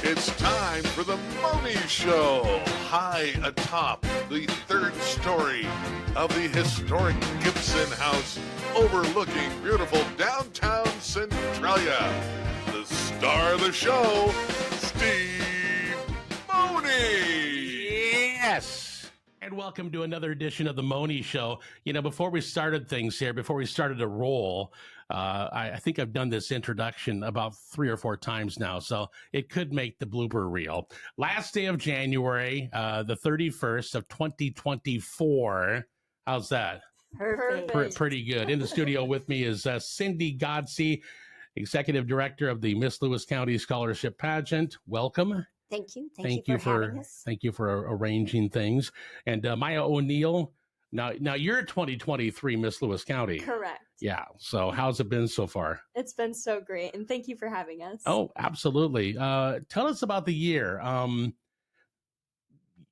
It's time for the Mohney Show. High atop the third story of the historic Gibson House overlooking beautiful downtown Centralia. The star of the show, Steve Mohney. Yes. And welcome to another edition of the Mohney Show. You know, before we started things here, before we started to roll, I think I've done this introduction about 3 or 4 times now, so it could make the blooper reel. Last day of January, the 31st of 2024. How's that? Perfect. Pretty good. In the studio with me is Cindy Godsey, Executive Director of the Miss Lewis County Scholarship Pageant. Welcome. Thank you. Thank you for having us. Thank you for arranging things. And Maya O'Neill, now you're 2023 Miss Lewis County. Correct. Yeah. So how's it been so far? It's been so great, and thank you for having us. Oh, absolutely. Tell us about the year.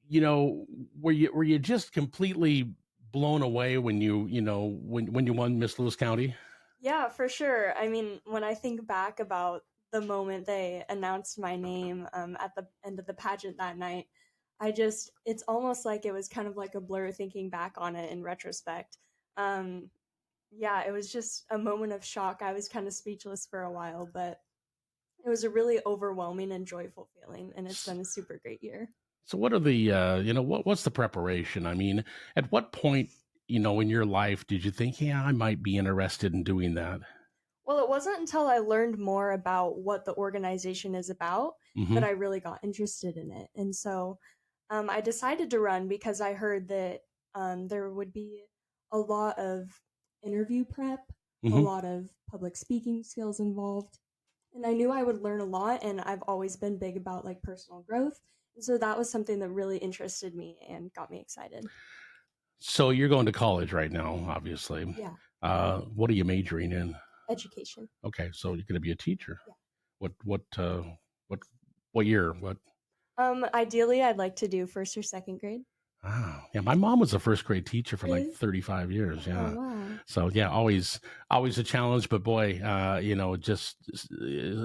You know, were you just completely blown away when you won Miss Lewis County? Yeah, for sure. I mean, when I think back about the moment they announced my name at the end of the pageant that night, it's almost like it was kind of like a blur thinking back on it in retrospect. Yeah, it was just a moment of shock. I was kind of speechless for a while, but it was a really overwhelming and joyful feeling, and it's been a super great year. So what are the, what's the preparation? I mean, at what point, in your life did you think, yeah, I might be interested in doing that? Well, it wasn't until I learned more about what the organization is about that I really got interested in it. And so I decided to run because I heard that there would be a lot of interview prep, a lot of public speaking skills involved. And I knew I would learn a lot, and I've always been big about like personal growth. And so that was something that really interested me and got me excited. So you're going to college right now, obviously. Yeah. What are you majoring in? Education. Okay, so you're going to be a teacher. Yeah. What year? What? Ideally, I'd like to do 1st or 2nd grade. Ah, yeah. My mom was a 1st grade teacher for Really? like 35 years. Yeah. Oh, wow. So yeah, always a challenge. But boy, just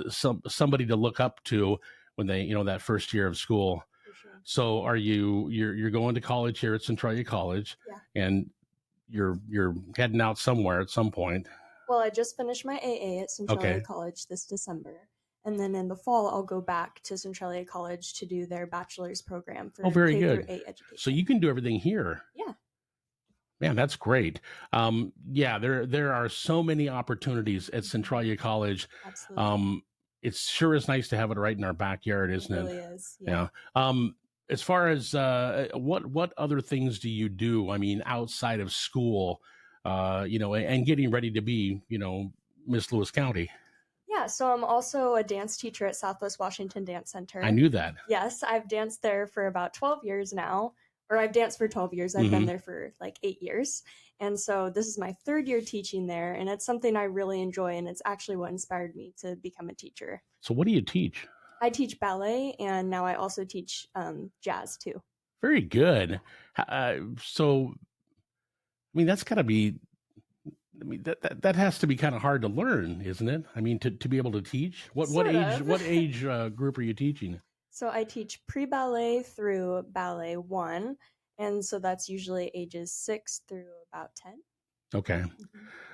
somebody to look up to when they, that first year of school. For sure. So you're going to college here at Centralia College, and you're heading out somewhere at some point. Well, I just finished my AA at Centralia College this December. And then in the fall, I'll go back to Centralia College to do their bachelor's program for very K good. through 8 education. So you can do everything here. Yeah. Man, that's great. There are so many opportunities at Centralia College. Absolutely. It sure is nice to have it right in our backyard, isn't it? It really is. Yeah. As far as what other things do you do? I mean, outside of school, and getting ready to be, Miss Lewis County. Yeah, so I'm also a dance teacher at Southwest Washington Dance Center. I knew that. Yes, I've danced there for about 12 years now, or I've danced for 12 years. I've been there for like 8 years. And so this is my 3rd year teaching there, and it's something I really enjoy, and it's actually what inspired me to become a teacher. So what do you teach? I teach ballet, and now I also teach jazz too. Very good. So, I mean, that's got to be... I mean, that has to be kind of hard to learn, isn't it? I mean, to be able to teach. What age group are you teaching? So I teach pre-ballet through ballet 1, and so that's usually ages 6 through about 10. Okay.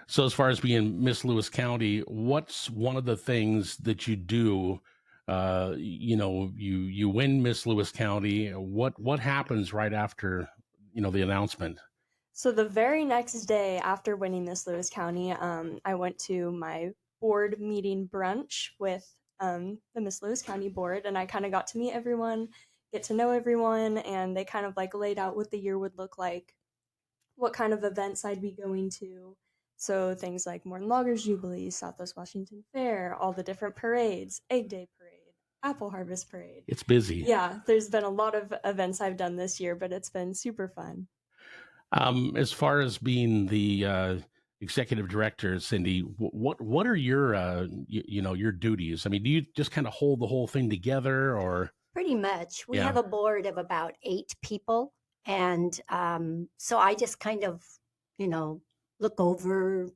So as far as being Miss Lewis County, what's one of the things that you do? You win Miss Lewis County. What happens right after the announcement? So the very next day after winning Miss Lewis County, I went to my board meeting brunch with the Miss Lewis County board, and I kind of got to meet everyone, get to know everyone, and they kind of like laid out what the year would look like, what kind of events I'd be going to. So things like Morton Loggers Jubilee, Southwest Washington Fair, all the different parades, Egg Day Parade, Apple Harvest Parade. It's busy. Yeah, there's been a lot of events I've done this year, but it's been super fun. As far as being the executive director, Cindy, what are your your duties? I mean, do you just kind of hold the whole thing together, or? Pretty much. We have a board of about 8 people, and so I just kind of, look over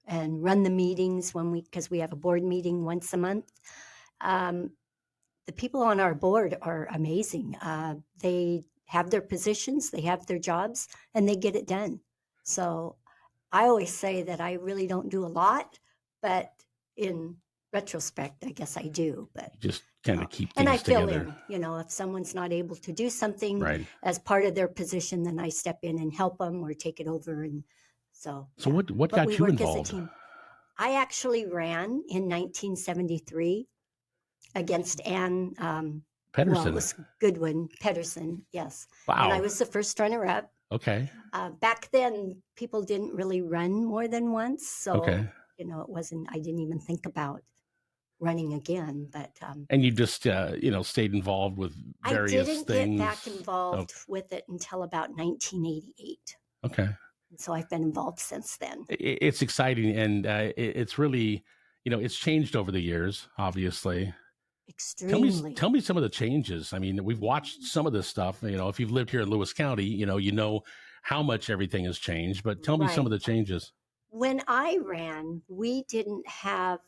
and run the meetings because we have a board meeting once a month. the people on our board are amazing. They have their positions, they have their jobs, and they get it done. So I always say that I really don't do a lot, but in retrospect, I guess I do. But You just kind of keep and I things fill together. in. If someone's not able to do something Right. as part of their position, then I step in and help them or take it over. And so So what but got we you work as a involved? team. I actually ran in 1973 against Ann. Well, it Pedersen. was Goodwin Pedersen, yes. Wow. And I was the first runner-up. Okay. Back then, people didn't really run more than once, so Okay. it wasn't. I didn't even think about running again. But And you just stayed involved with various I didn't things. get back involved with it until about 1988. Okay. And so I've been involved since then. It's exciting, and it's really, it's changed over the years, obviously. Extremely. Tell me some of the changes. I mean, we've watched some of this stuff. If you've lived here in Lewis County, you know how much everything has changed. But tell me some of the changes. When I ran, we didn't have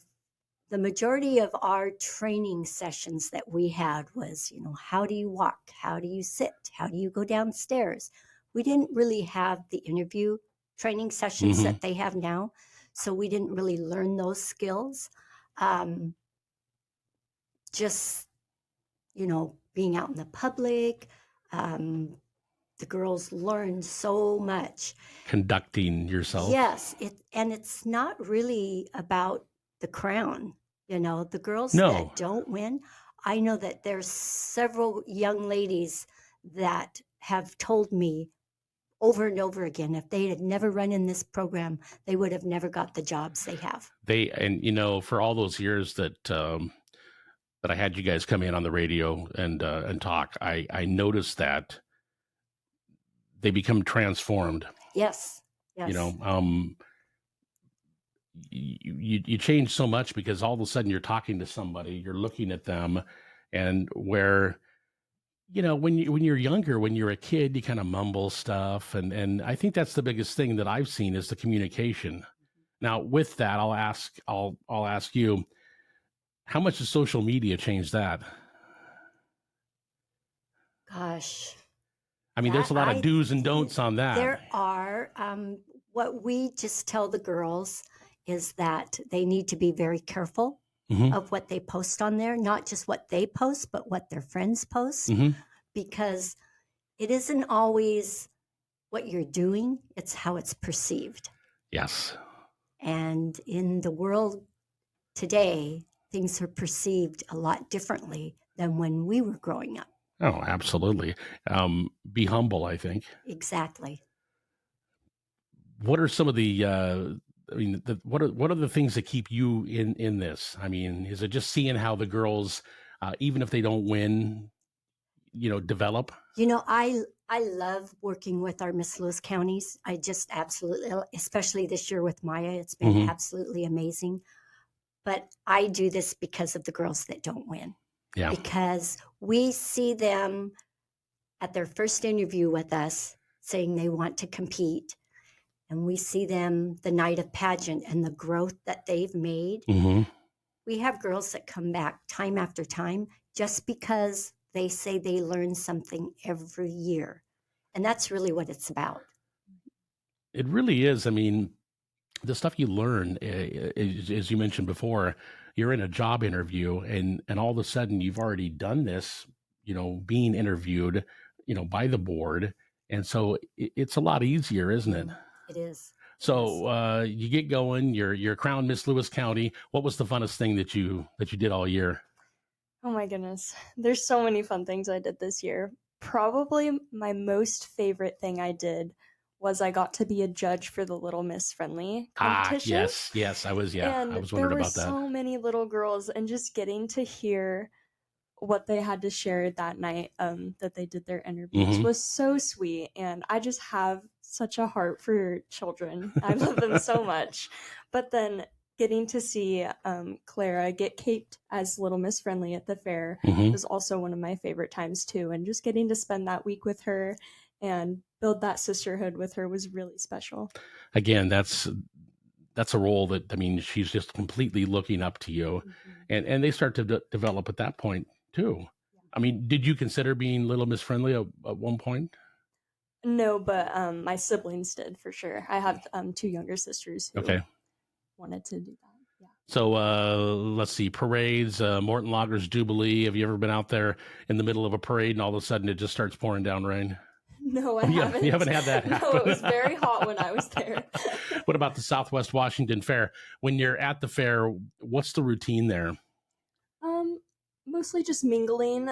the majority of our training sessions that we had was, how do you walk? How do you sit? How do you go downstairs? We didn't really have the interview training sessions that they have now. So we didn't really learn those skills. Just, being out in the public, the girls learned so much. Conducting yourself. Yes. It's not really about the crown. The girls that don't win, I know that there's several young ladies that have told me over and over again, if they had never run in this program, they would have never got the jobs they have. For all those years that I had you guys come in on the radio and talk, I noticed that they become transformed. Yes. You change so much because all of a sudden you're talking to somebody, you're looking at them, and where, when you're younger, when you're a kid, you kind of mumble stuff. And I think that's the biggest thing that I've seen is the communication. Now with that, I'll ask you, how much does social media change that? Gosh. I mean, there's a lot of do's and don'ts on that. There are. What we just tell the girls is that they need to be very careful of what they post on there, not just what they post, but what their friends post, because it isn't always what you're doing, it's how it's perceived. Yes. And in the world today, things are perceived a lot differently than when we were growing up. Oh, absolutely. Be humble, I think. Exactly. What are some of the what are the things that keep you in this? I mean, is it just seeing how the girls, even if they don't win, develop? I love working with our Miss Lewis counties. I just absolutely, especially this year with Maya, it's been absolutely amazing. But I do this because of the girls that don't win. Yeah. Because we see them at their first interview with us saying they want to compete. And we see them the night of pageant and the growth that they've made. We have girls that come back time after time just because they say they learn something every year. And that's really what it's about. It really is. I mean, the stuff you learn, as you mentioned before, you're in a job interview and all of a sudden you've already done this, being interviewed, by the board. And so it's a lot easier, isn't it? It is. So you get going, you're crowned Miss Lewis County. What was the funnest thing that you did all year? Oh my goodness. There's so many fun things I did this year. Probably my most favorite thing I did was I got to be a judge for the Little Miss Friendly competition. Yes, I was and I was wondering about that. There were so many little girls, and just getting to hear what they had to share that night that they did their interviews was so sweet. And I just have such a heart for children. I love them so much. But then getting to see Clara get caped as Little Miss Friendly at the fair was also one of my favorite times too. And just getting to spend that week with her and build that sisterhood with her was really special. Again, that's a role that, I mean, she's just completely looking up to you. And they start to develop at that point, too. I mean, did you consider being Little Miss Friendly at one point? No, but my siblings did for sure. I have 2 younger sisters who Okay. wanted to do that. Yeah. So let's see, parades, Morton Loggers Jubilee. Have you ever been out there in the middle of a parade and all of a sudden it just starts pouring down rain? No, I haven't. You haven't had that happen. No, it was very hot when I was there. What about the Southwest Washington Fair? When you're at the fair, what's the routine there? Mostly just mingling.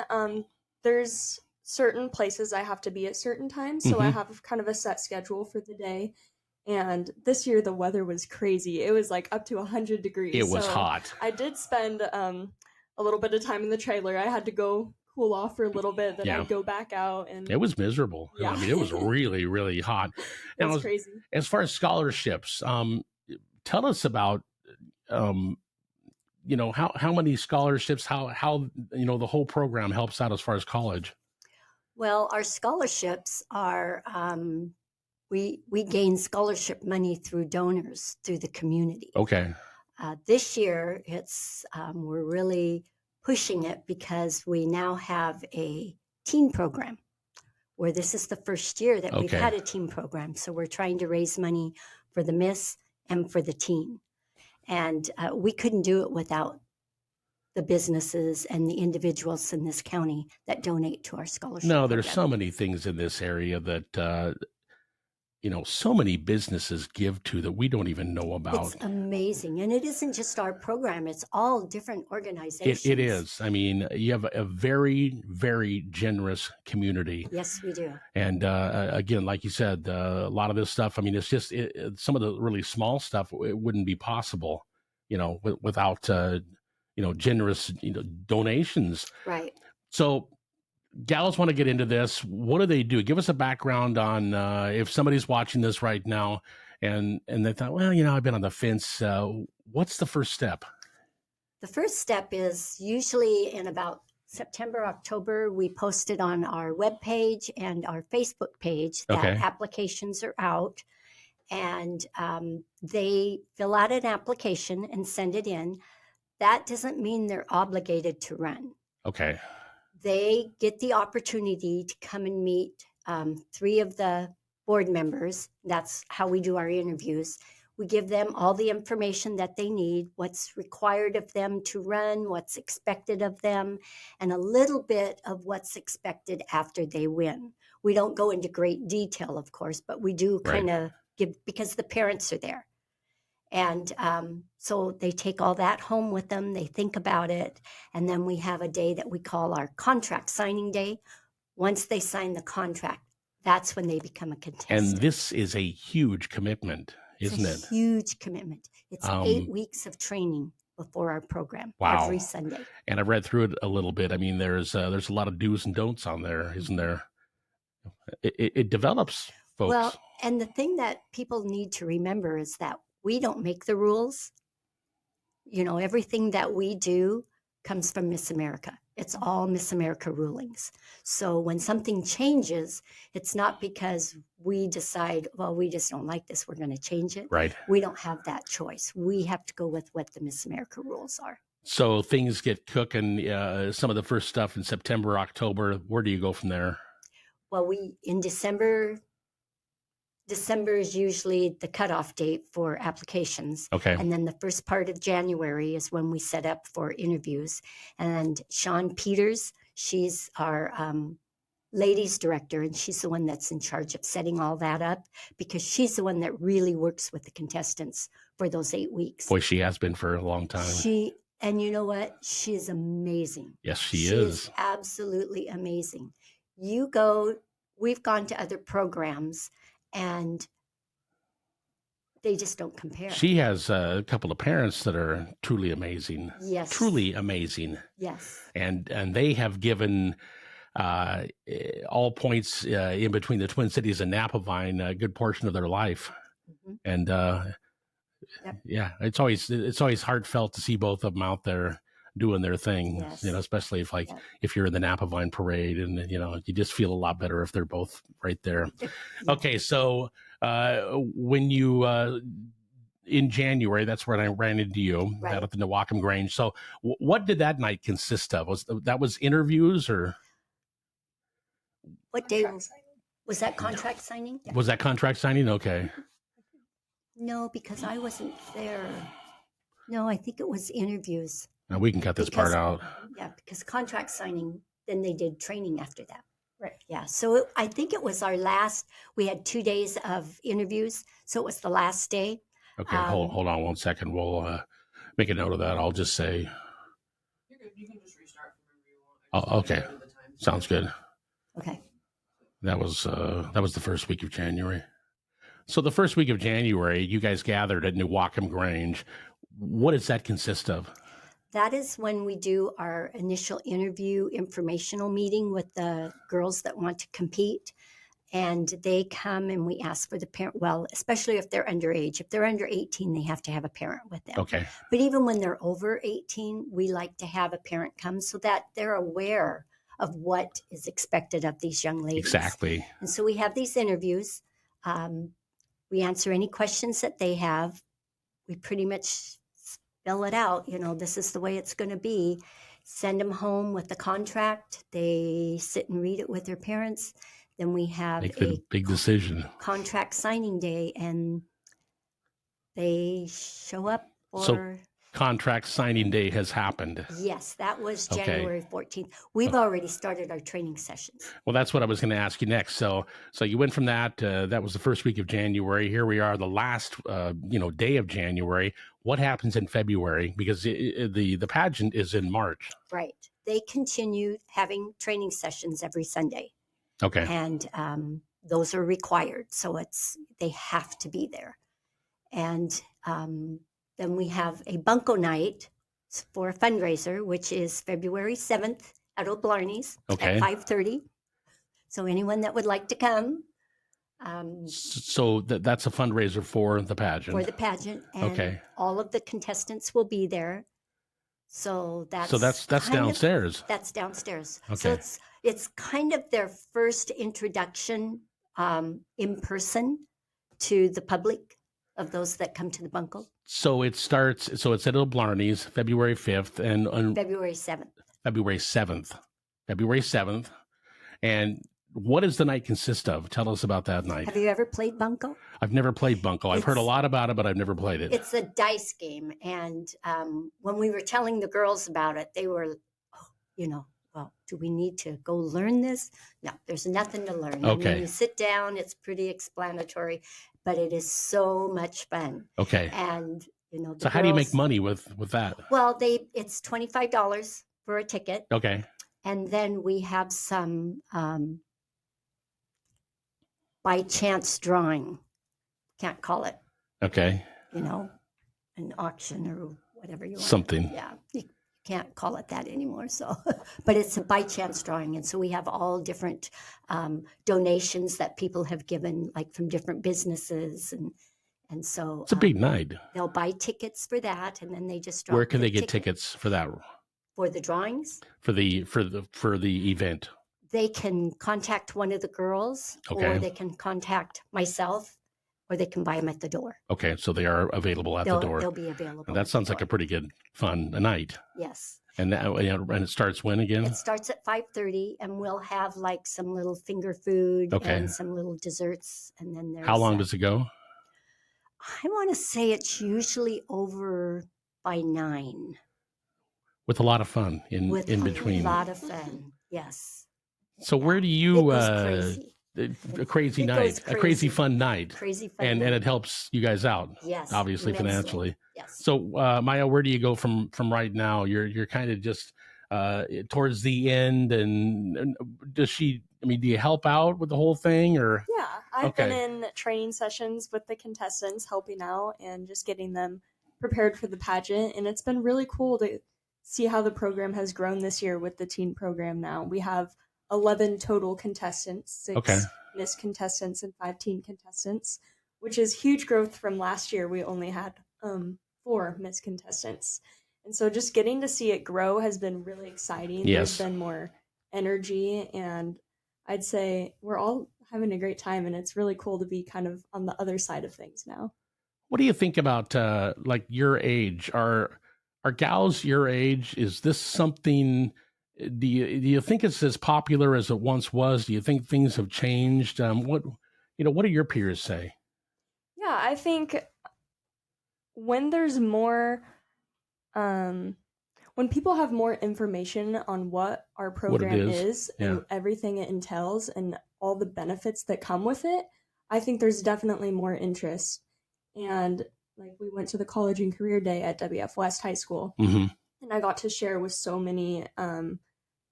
There's certain places I have to be at certain times, so I have kind of a set schedule for the day. And this year the weather was crazy. It was like up to 100 degrees. It was hot. I did spend a little bit of time in the trailer. I had to go cool off for a little bit, then I'd go back out, and it was miserable. Yeah. I mean, it was really, really hot. It was crazy. As far as scholarships, tell us about how many scholarships, how the whole program helps out as far as college. Well, our scholarships are we gain scholarship money through donors through the community. Okay. This year, it's we're really pushing it because we now have a teen program where this is the first year that we've had a teen program. So we're trying to raise money for the Miss and for the teen. And we couldn't do it without the businesses and the individuals in this county that donate to our scholarship. No, there's program. so many things in this area that so many businesses give to that we don't even know about. It's amazing. And it isn't just our program. It's all different organizations. It is. I mean, you have a very, very generous community. Yes, we do. And again, like you said, a lot of this stuff, I mean, it's just some of the really small stuff, it wouldn't be possible, without, generous donations. Right. So gals want to get into this. What do they do? Give us a background on if somebody's watching this right now and they thought, well, I've been on the fence. What's the first step? The first step is usually in about September, October, we post it on our webpage and our Facebook page that applications are out. And they fill out an application and send it in. That doesn't mean they're obligated to run. Okay. They get the opportunity to come and meet 3 of the board members. That's how we do our interviews. We give them all the information that they need, what's required of them to run, what's expected of them, and a little bit of what's expected after they win. We don't go into great detail, of course, but we do kind of give, because the parents are there. And so they take all that home with them. They think about it. And then we have a day that we call our contract signing day. Once they sign the contract, that's when they become a contestant. And this is a huge commitment, isn't it? It's a huge commitment. It's 8 weeks of training before our program every Sunday. And I've read through it a little bit. I mean, there's a lot of do's and don'ts on there, isn't there? It develops folks. Well, and the thing that people need to remember is that we don't make the rules. Everything that we do comes from Miss America. It's all Miss America rulings. So when something changes, it's not because we decide, well, we just don't like this, we're going to change it. Right. We don't have that choice. We have to go with what the Miss America rules are. So things get cooking, some of the first stuff in September, October. Where do you go from there? Well, in December is usually the cutoff date for applications. Okay. And then the first part of January is when we set up for interviews. And Sean Peters, she's our ladies director, and she's the one that's in charge of setting all that up because she's the one that really works with the contestants for those 8 weeks. Boy, she has been for a long time. And you know what? She is amazing. Yes, she is absolutely amazing. We've gone to other programs, and they just don't compare. She has a couple of parents that are truly amazing. Yes. Truly amazing. Yes. And they have given all points in between the Twin Cities and Napavine a good portion of their life. Mm-hmm. And yeah, it's always heartfelt to see both of them out there doing their thing, yes. Especially if you're in the Napavine parade and, you just feel a lot better if they're both right there. Okay. So when you in January, that's when I ran into you Right. out at the Newackham Grange. So what did that night consist of? Was interviews, or What day was that contract signing? was that contract signing? Okay. No, because I wasn't there. No, I think it was interviews. Now we can cut this part out. Yeah, because contract signing, then they did training after that. Right. Yeah, so I think it was our last, we had 2 days of interviews, so it was the last day. Okay, hold on 1 second. We'll make a note of that. I'll just say. You're good. You can just restart from wherever you want. Oh, okay. Sounds good. Okay. That was the first week of January. So the first week of January, you guys gathered at Newackham Grange. What does that consist of? That is when we do our initial interview informational meeting with the girls that want to compete. And they come and we ask for the parent, well, especially if they're underage. If they're under 18, they have to have a parent with them. Okay. But even when they're over 18, we like to have a parent come so that they're aware of what is expected of these young ladies. Exactly. And so we have these interviews. We answer any questions that they have. We pretty much spell it out. This is the way it's going to be. Send them home with the contract. They sit and read it with their parents. Then we have Make the big decision. Contract signing day, and they show up for. So contract signing day has happened. Yes, that was Okay. January 14th. We've already started our training sessions. Well, that's what I was going to ask you next. So you went from that. That was the first week of January. Here we are, the last day of January. What happens in February? Because the pageant is in March. Right. They continue having training sessions every Sunday. Okay. And those are required. So they have to be there. And then we have a bunco night for a fundraiser, which is February 7th at Old Blarney's Okay. at 5:30. So anyone that would like to come. So that's a fundraiser for the pageant. For the pageant. And Okay. all of the contestants will be there. So that's downstairs. That's downstairs. Okay. So it's kind of their first introduction in person to the public of those that come to the bunco. So it's at Old Blarney's February 5th and on February 7th. February 7th. And what does the night consist of? Tell us about that night. Have you ever played bunco? I've never played bunco. I've heard a lot about it, but I've never played it. It's a dice game. And when we were telling the girls about it, they were, well, do we need to go learn this? No, there's nothing to learn. Okay. I mean, you sit down, it's pretty explanatory, but it is so much fun. Okay. And, So how do you make money with that? Well, it's $25 for a ticket. Okay. And then we have some by chance drawing. Can't call it, Okay. an auction or whatever you want. Something. Yeah, you can't call it that anymore. So, but it's a by chance drawing. And so we have all different donations that people have given, like from different businesses. And so It's a big night. they'll buy tickets for that. And then they just draw. Where can they get tickets for that? For the drawings? For the event? They can contact one of the girls, Okay. or they can contact myself, or they can buy them at the door. Okay, so they are available at the door. They'll be available. And that sounds like a pretty good fun night. Yes. And it starts when again? It starts at 5:30, and we'll have like some little finger food Okay. and some little desserts, and then there's. How long does it go? I want to say it's usually over by 9. With a lot of fun in between. With a lot of fun. Yes. So where do It you goes crazy. a crazy It night, goes a crazy fun night, Crazy fun. and night. it helps you guys out, Yes. obviously immensely. financially. Yes. So Maya, where do you go from right now? You're kind of just towards the end, and do you help out with the whole thing, or? Yeah, I've been Okay. in training sessions with the contestants, helping out and just getting them prepared for the pageant. And it's been really cool to see how the program has grown this year with the teen program now. We have 11 total contestants, 6 Okay. Miss contestants and 5 teen contestants, which is huge growth from last year. We only had 4 Miss contestants. And so just getting to see it grow has been really exciting. Yes. There's been more energy, and I'd say we're all having a great time, and it's really cool to be kind of on the other side of things now. What do you think about like your age? Are gals your age? Is this something? Do you think it's as popular as it once was? Do you think things have changed? What do your peers say? Yeah, I think when there's more, when people have more information on what our program is and everything it entails and all the benefits that come with it, I think there's definitely more interest. And like we went to the college and career day at WF West High School, Mm-hmm. and I got to share with so many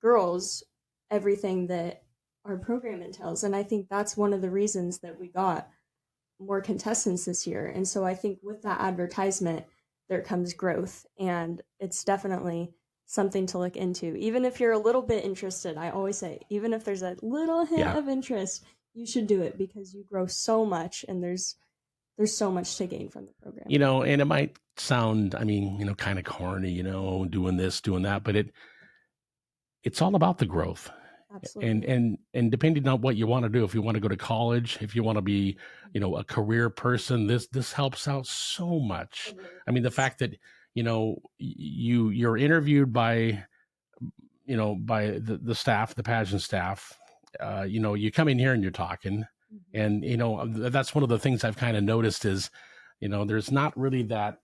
girls everything that our program entails. And I think that's one of the reasons that we got more contestants this year. And so I think with that advertisement, there comes growth, and it's definitely something to look into. Even if you're a little bit interested, I always say, even if there's a little hint of interest, you should do it because you grow so much, and there's so much to gain from the program. And it might sound, kind of corny, doing this, doing that, but it's all about the growth. Absolutely. And depending on what you want to do, if you want to go to college, if you want to be, a career person, this helps out so much. I mean, the fact that, you're interviewed by the staff, the pageant staff, you come in here and you're talking, and, that's one of the things I've kind of noticed is, there's not really that,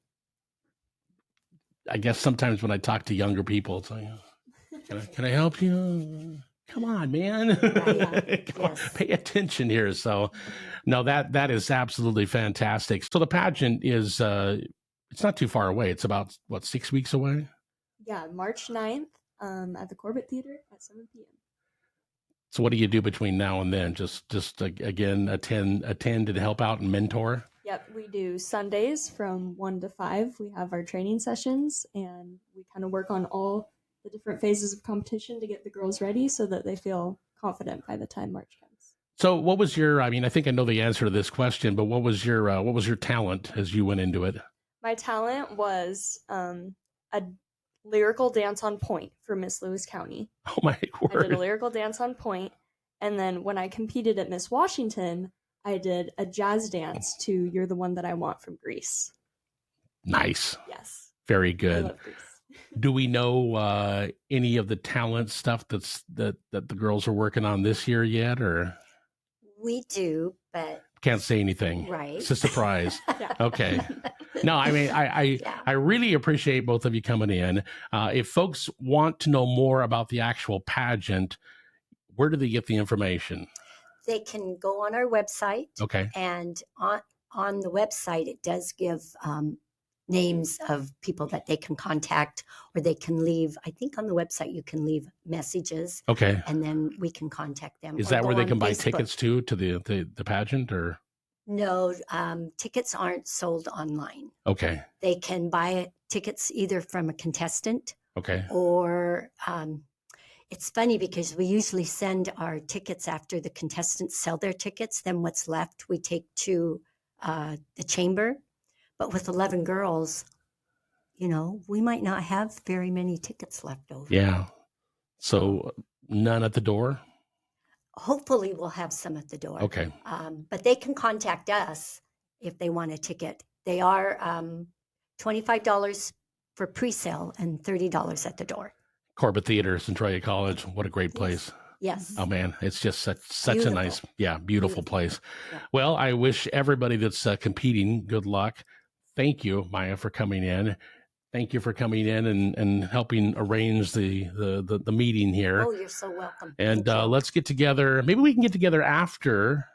I guess sometimes when I talk to younger people, it's like, can I help you? Come on, man. Come on, pay attention here. So no, that is absolutely fantastic. So the pageant is, it's not too far away. It's about, 6 weeks away? Yeah, March 9th at the Corbett Theater at 7 p.m. So what do you do between now and then? Just again, attend and help out and mentor? Yep, we do Sundays from 1 to 5. We have our training sessions, and we kind of work on all the different phases of competition to get the girls ready so that they feel confident by the time March comes. So what was your, I think I know the answer to this question, but what was your talent as you went into it? My talent was a lyrical dance on point for Miss Lewis County. Oh my word. I did a lyrical dance on point, and then when I competed at Miss Washington, I did a jazz dance to You're the One That I Want from Greece. Nice. Yes. Very good. I love Greece. Do we know any of the talent stuff that the girls are working on this year yet, or? We do, but can't say anything. Right. It's a surprise. Yeah. Okay. No, I really appreciate both of you coming in. If folks want to know more about the actual pageant, where do they get the information? They can go on our website. Okay. And on the website, it does give names of people that they can contact, or they can leave. I think on the website you can leave messages. Okay. And then we can contact them. Is that where they can buy tickets to the pageant, or? No, tickets aren't sold online. Okay. They can buy tickets either from a contestant. Okay. Or it's funny because we usually send our tickets after the contestants sell their tickets. Then what's left we take to the chamber. But with 11 girls, we might not have very many tickets left over. Yeah. So none at the door? Hopefully we'll have some at the door. Okay. But they can contact us if they want a ticket. They are $25 for pre-sale and $30 at the door. Corbett Theater, Centralia College. What a great place. Yes. Oh man, it's just such a nice, beautiful place. Yeah. Well, I wish everybody that's competing good luck. Thank you, Maya, for coming in. Thank you for coming in and helping arrange the meeting here. Oh, you're so welcome. And let's get together. Maybe we can get together after,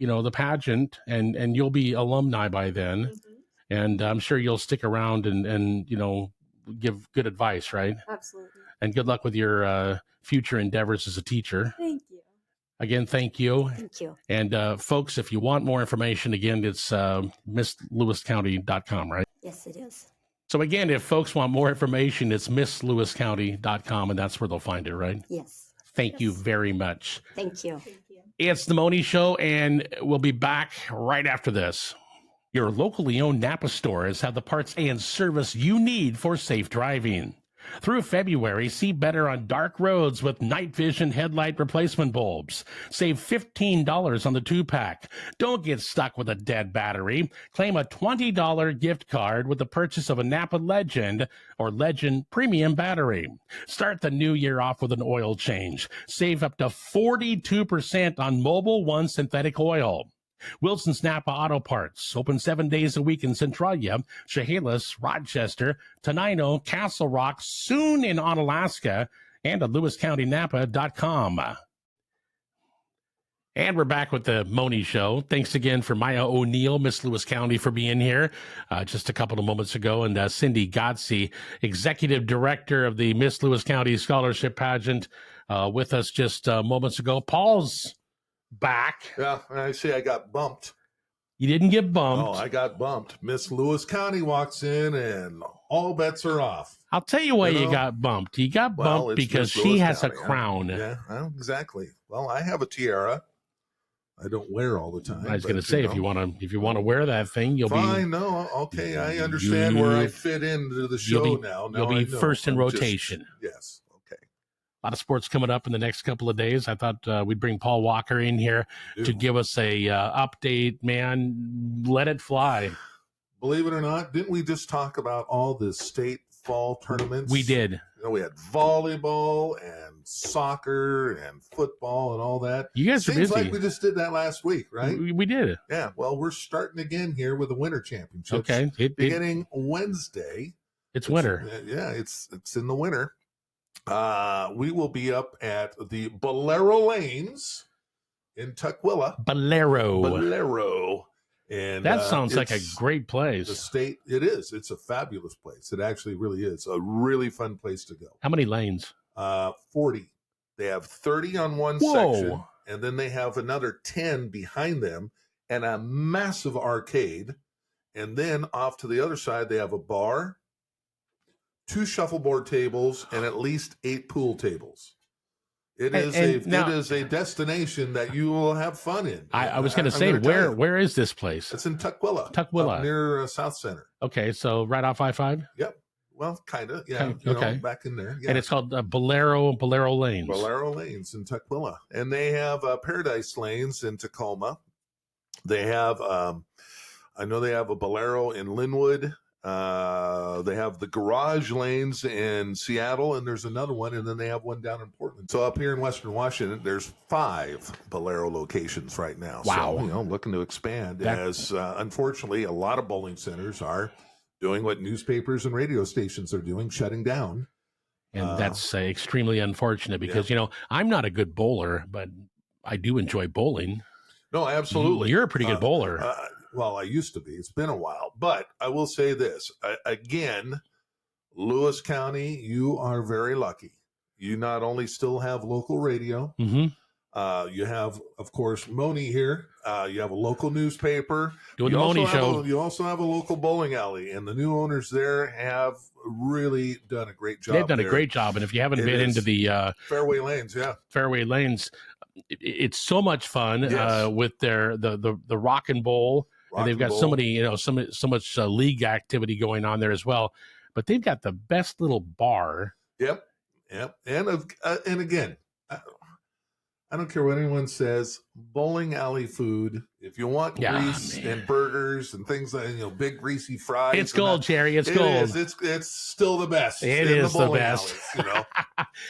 the pageant, and you'll be alumni by then. Mm-hmm. And I'm sure you'll stick around and give good advice, right? Absolutely. And good luck with your future endeavors as a teacher. Thank you. Again, thank you. Thank you. And folks, if you want more information, again, it's misslewiscounty.com, right? Yes, it is. So again, if folks want more information, it's misslewiscounty.com, and that's where they'll find it, right? Yes. Thank you very much. Thank you. Thank you. It's the Mohney Show, and we'll be back right after this. Your locally owned Napa store has had the parts and service you need for safe driving. Through February, see better on dark roads with night vision headlight replacement bulbs. Save $15 on the 2-pack. Don't get stuck with a dead battery. Claim a $20 gift card with the purchase of a Napa Legend or Legend Premium battery. Start the new year off with an oil change. Save up to 42% on Mobil 1 synthetic oil. Wilson's Napa Auto Parts, open 7 days a week in Centralia, Chehalis, Rochester, Tenino, Castle Rock, soon in Onalaska, and at lewiscountynapa.com. And we're back with the Mohney Show. Thanks again for Maya O'Neill, Miss Lewis County, for being here just a couple of moments ago, and Cindy Godsey, Executive Director of the Miss Lewis County Scholarship Pageant, with us just moments ago. Paul's back. Yeah, I see I got bumped. You didn't get bumped. Oh, I got bumped. Miss Lewis County walks in and all bets are off. I'll tell you why you got bumped. You got bumped because Miss she Lewis has County, a crown. Yeah, well, exactly. Well, I have a tiara. I don't wear all the time. I was going to say, if you want to wear that thing, you'll fine, be no, okay. I understand where I fit into the show now. You'll be first in rotation. Yes. A lot of sports coming up in the next couple of days. I thought we'd bring Paul Walker in here to give us a update. Man, let it fly. Believe it or not, didn't we just talk about all the state fall tournaments? We did. You know, we had volleyball and soccer and football and all that. You guys are Seems busy. like we just did that last week, right? We did. Yeah. Well, we're starting again here with the Winter Championships. Okay. Beginning Wednesday. It's winter. Yeah, it's in the winter. We will be up at the Bolero Lanes in Tukwila. Bolero. And that sounds like a great place. The state, it is. It's a fabulous place. It actually really is a really fun place to go. How many lanes? 40. They have 30 on one section, and then they have another 10 behind them, and a massive arcade. And then off to the other side, they have a bar, 2 shuffleboard tables, and at least 8 pool tables. It is a destination that you will have fun in. I was going to say, where is this place? It's in Tukwila. Tukwila. Near South Center. Okay, so right off I-5? Yep. Well, kind of. Yeah. Okay. Back in there. Yeah. And it's called Bolero Lanes. Bolero Lanes in Tukwila. And they have Paradise Lanes in Tacoma. They have, I know they have a Bolero in Linwood. They have the Garage Lanes in Seattle, and there's another one, and then they have one down in Portland. So up here in Western Washington, there's 5 Bolero locations right now. Wow. So, looking to expand as, unfortunately, a lot of bowling centers are doing what newspapers and radio stations are doing, shutting down. And that's extremely unfortunate because, I'm not a good bowler, but I do enjoy bowling. No, absolutely. You're a pretty good bowler. Well, I used to be. It's been a while. But I will say this. Again, Lewis County, you are very lucky. You not only still have local radio, you have, of course, Mohney here. You have a local newspaper. Doing the Mohney Show. You also have a local bowling alley. And the new owners there have really done a great job. They've done a great job. And if you haven't been into the Fairway Lanes, Fairway Lanes, it's so much fun with the Rock and Bowl. And they've got so many, so much league activity going on there as well. But they've got the best little bar. Yep. And again, I don't care what anyone says. Bowling alley food. If you want grease and burgers and things like big greasy fries, it's gold, Jerry. It's gold. It's still the best. It is the best. Alleys,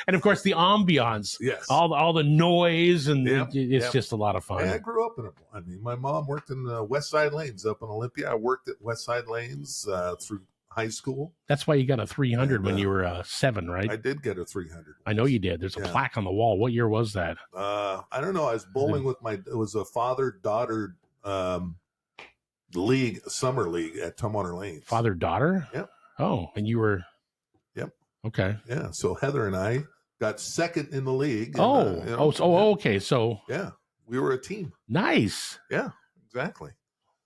and of course the ambiance. Yes. All the noise and it's just a lot of fun. I grew up in it. I mean, my mom worked in West Side Lanes up in Olympia. I worked at West Side Lanes through high school. That's why you got a 300 when you were 7, right? I did get a 300. I know you did. There's a plaque on the wall. What year was that? I don't know. I was bowling with it was a father-daughter league, summer league at Tumwater Lanes. Father-daughter? Yep. Oh, and you were? Yep. Okay. Yeah. So Heather and I got second in the league. Okay. So yeah, we were a team. Nice. Yeah, exactly.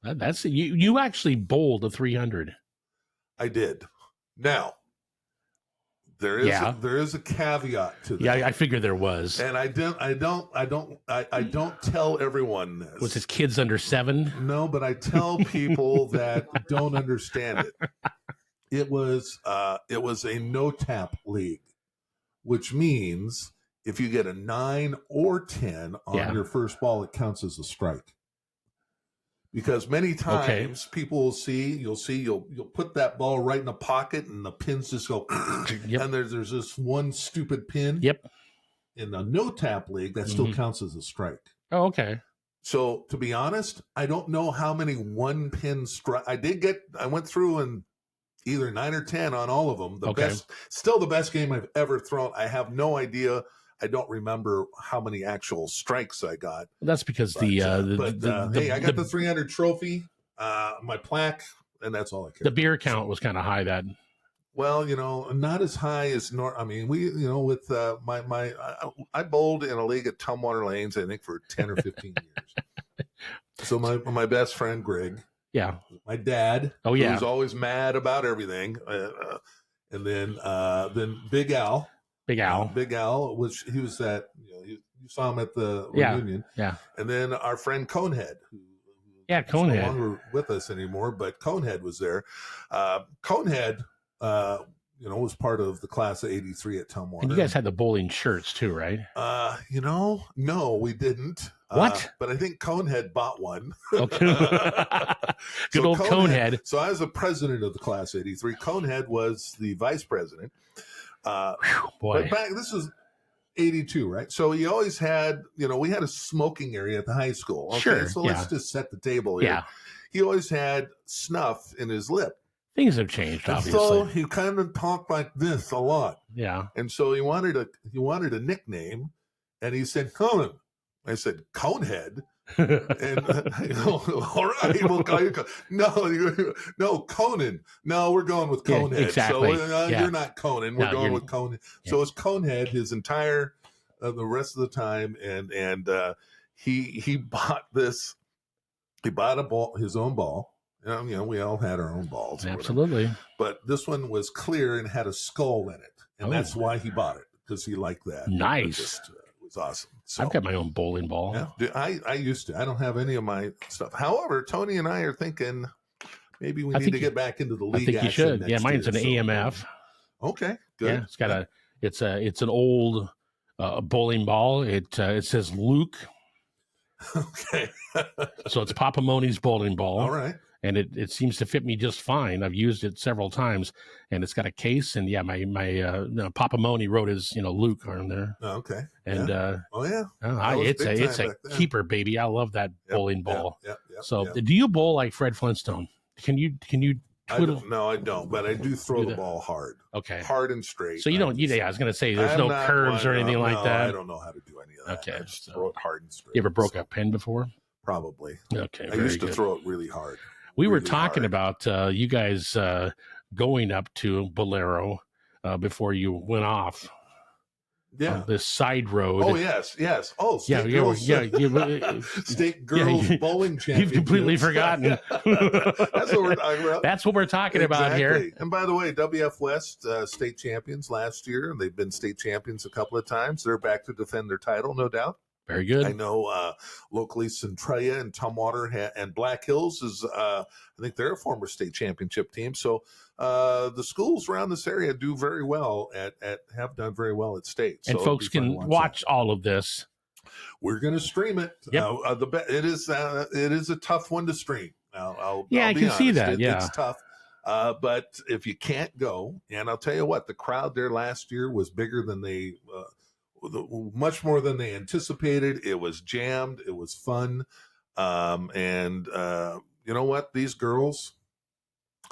That's you actually bowled a 300. I did. Now, there is a caveat to that. Yeah, I figured there was. And I don't tell everyone this. Was his kids under 7? No, but I tell people that don't understand it. it was a no tap league, which means if you get a 9 or 10 on your first ball, it counts as a strike. Because many times people will you'll put that ball right in a pocket and the pins just go, and there's this one stupid pin. Yep. In the no tap league, that still counts as a strike. Oh, okay. So to be honest, I don't know how many one pin strike. I went through and either 9 or 10 on all of them. Still the best game I've ever thrown. I have no idea. I don't remember how many actual strikes I got. That's because hey, I got the 300 trophy, my plaque, and that's all I care. The beer count was kind of high that. Well, not as high as I mean, we, with I bowled in a league at Tumwater Lanes, I think for 10 or 15 years. So my best friend Greg, my dad, who's always mad about everything, and then Big Al. Big Al, which he was at, you saw him at the reunion. Yeah. And then our friend Conehead, who Conehead. no longer with us anymore, but Conehead was there. Conehead, was part of the class of 83 at Tumwater. And you guys had the bowling shirts too, right? No, we didn't. What? But I think Conehead bought one. Okay. Good old Conehead. So I was the president of the class 83. Conehead was the vice president. Boy. But this was 82, right? So he always had, we had a smoking area at the high school. Okay, sure, so let's just set the table here. Yeah. He always had snuff in his lip. Things have changed, and obviously. So he kind of talked like this a lot. Yeah. And so he wanted a nickname, and he said Conan. I said Conehead. And all right, we'll call you no Conan. No, we're going with Conehead. Yeah, exactly. So you're not Conan. We're going with Conan. Yeah. So it's Conehead his entire the rest of the time, and he bought this. He bought his own ball. We all had our own balls. Absolutely. But this one was clear and had a skull in it, and that's why he bought it, because he liked that. Nice. It was awesome. So, I've got my own bowling ball. Yeah, I used to. I don't have any of my stuff. However, Tony and I are thinking maybe we need to get back into the league. I think you should. Yeah, mine's an AMF. Okay, good. Yeah, it's got it's an old bowling ball. It says Luke. Okay. So it's Papa Mohney's bowling ball. All right. And it seems to fit me just fine. I've used it several times, and it's got a case. And my Papa Mohney wrote his Luke on there. Oh, okay. And it's a keeper, baby. I love that bowling ball. Yeah. So do you bowl like Fred Flintstone? Can you twiddle? No, I don't. But I do throw the ball hard. Okay. Hard and straight. So you don't. I was going to say there's no curves or anything like that. I don't know how to do any of that. Okay. I just throw it hard and straight. You ever broke a pen before? Probably. Okay. I used to throw it really hard. We were talking about you guys going up to Bolero before you went off. Yeah. This side road. Oh, yes. Oh, State Girls Bowling Championship. You've completely forgotten. That's what we're talking about. That's what we're talking about here. And by the way, WF West state champions last year. They've been state champions a couple of times. They're back to defend their title, no doubt. Very good. I know locally Centralia and Tumwater and Black Hills is, I think they're a former state championship team. So the schools around this area do very well have done very well at state. And so folks can watch all of this. We're going to stream it. Yep. It is a tough one to stream. I'll I can see that. It's tough. But if you can't go, and I'll tell you what, the crowd there last year was bigger than much more than they anticipated. It was jammed. It was fun. And you know what? These girls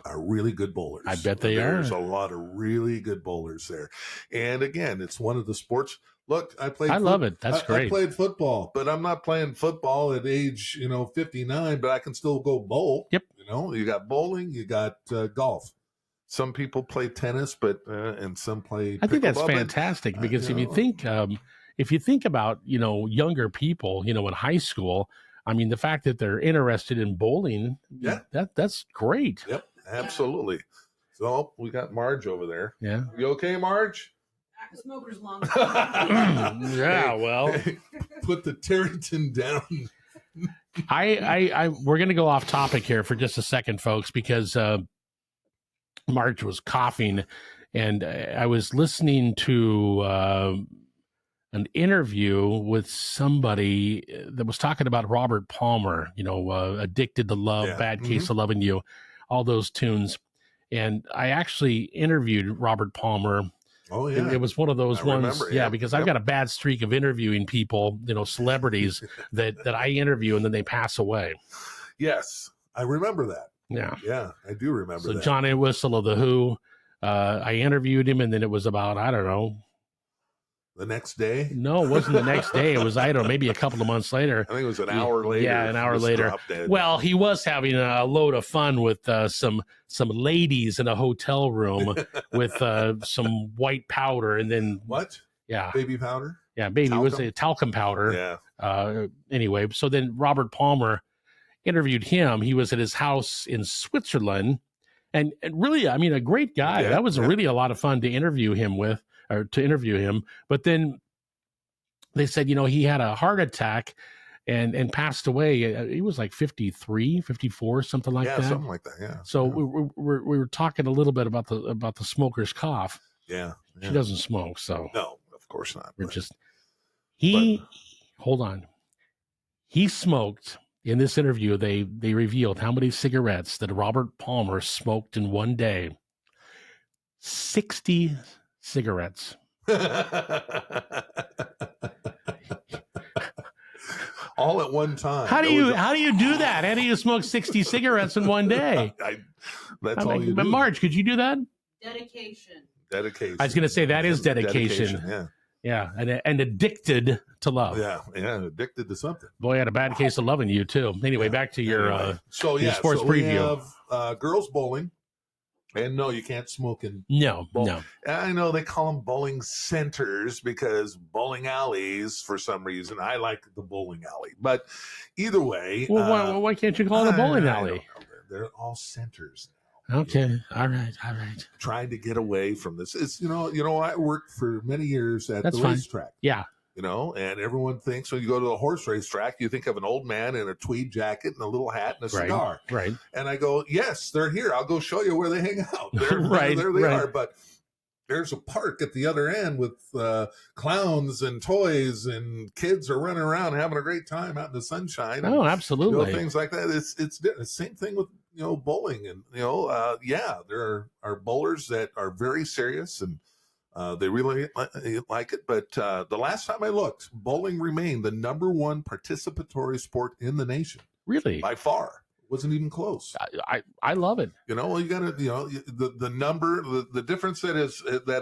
are really good bowlers. I bet they There's a lot of really good bowlers there. And again, it's one of the sports. Look, I love it. That's great. I played football, but I'm not playing football at age, 59, but I can still go bowl. Yep. You got bowling, you got golf. Some people play tennis, but and some play. I think that's fantastic because if you think about younger people, in high school, I mean the fact that they're interested in bowling, that's great. Yep, absolutely. So we got Marge over there. Yeah, you okay, Marge? The smoker's long. Yeah, well, put the Tarrington down. We're going to go off topic here for just a second, folks, because. Marge was coughing, and I was listening to an interview with somebody that was talking about Robert Palmer, Addicted to Love, Yeah. Bad Case of Loving You, all those tunes. And I actually interviewed Robert Palmer. Oh, yeah. It was one of those I ones, remember, because I've got a bad streak of interviewing people, celebrities that I interview and then they pass away. Yes, I remember that. Yeah. Yeah, I do remember So that. John Entwistle of The Who, I interviewed him, and then it was about, I don't know. The next day? No, it wasn't the next day. It was, I don't know, maybe a couple of months later. I think it was an hour later. Yeah, an hour Just later. dropped dead. Well, he was having a load of fun with some ladies in a hotel room with some white powder, and then What? yeah, Baby powder? yeah, baby was Talcum? a talcum powder. Yeah. Anyway, so then Robert Palmer interviewed him. He was at his house in Switzerland, and really, I mean, a great guy. Yeah, That was yeah. really a lot of fun to interview him. But then they said, he had a heart attack and passed away. He was like 53, 54, something like that. Something like that. Yeah. So yeah. we were talking a little bit about the smoker's cough. Yeah. She doesn't smoke, so No, of course not. we're but- just hold on. He smoked. In this interview, they revealed how many cigarettes that Robert Palmer smoked in one day. 60 cigarettes. All at one time. How do you do that? How do you smoke 60 cigarettes in one day? That's all you But do. Marge, could you do that? Dedication. Dedication. I was going to say that is dedication. Yeah. Yeah, and addicted to love. Yeah. Addicted to something. Boy, I had a bad case of loving you too. Anyway, Yeah. back to your Anyway. your sports so we preview. have girls bowling, and no, you can't smoke in. No. I know they call them bowling centers because bowling alleys, for some reason, I like the bowling alley. But either way, Well, why can't you call it a bowling I alley? don't know. They're all centers. Okay, all right. Trying to get away from this. It's I worked for many years at That's the fine. racetrack. Yeah, And everyone thinks when you go to the horse racetrack, you think of an old man in a tweed jacket and a little hat and a cigar. right. And I go, yes, they're here. I'll go show you where they hang out. There Right, they right. are. But there's a park at the other end with clowns and toys, and kids are running around having a great time out in the sunshine. Oh, and, absolutely. things like that. It's the same thing with bowling, and there are bowlers that are very serious and they really like it. But the last time I looked, bowling remained the number one participatory sport in the nation Really, by far. Wasn't even close. I love it. You got to the number, the difference that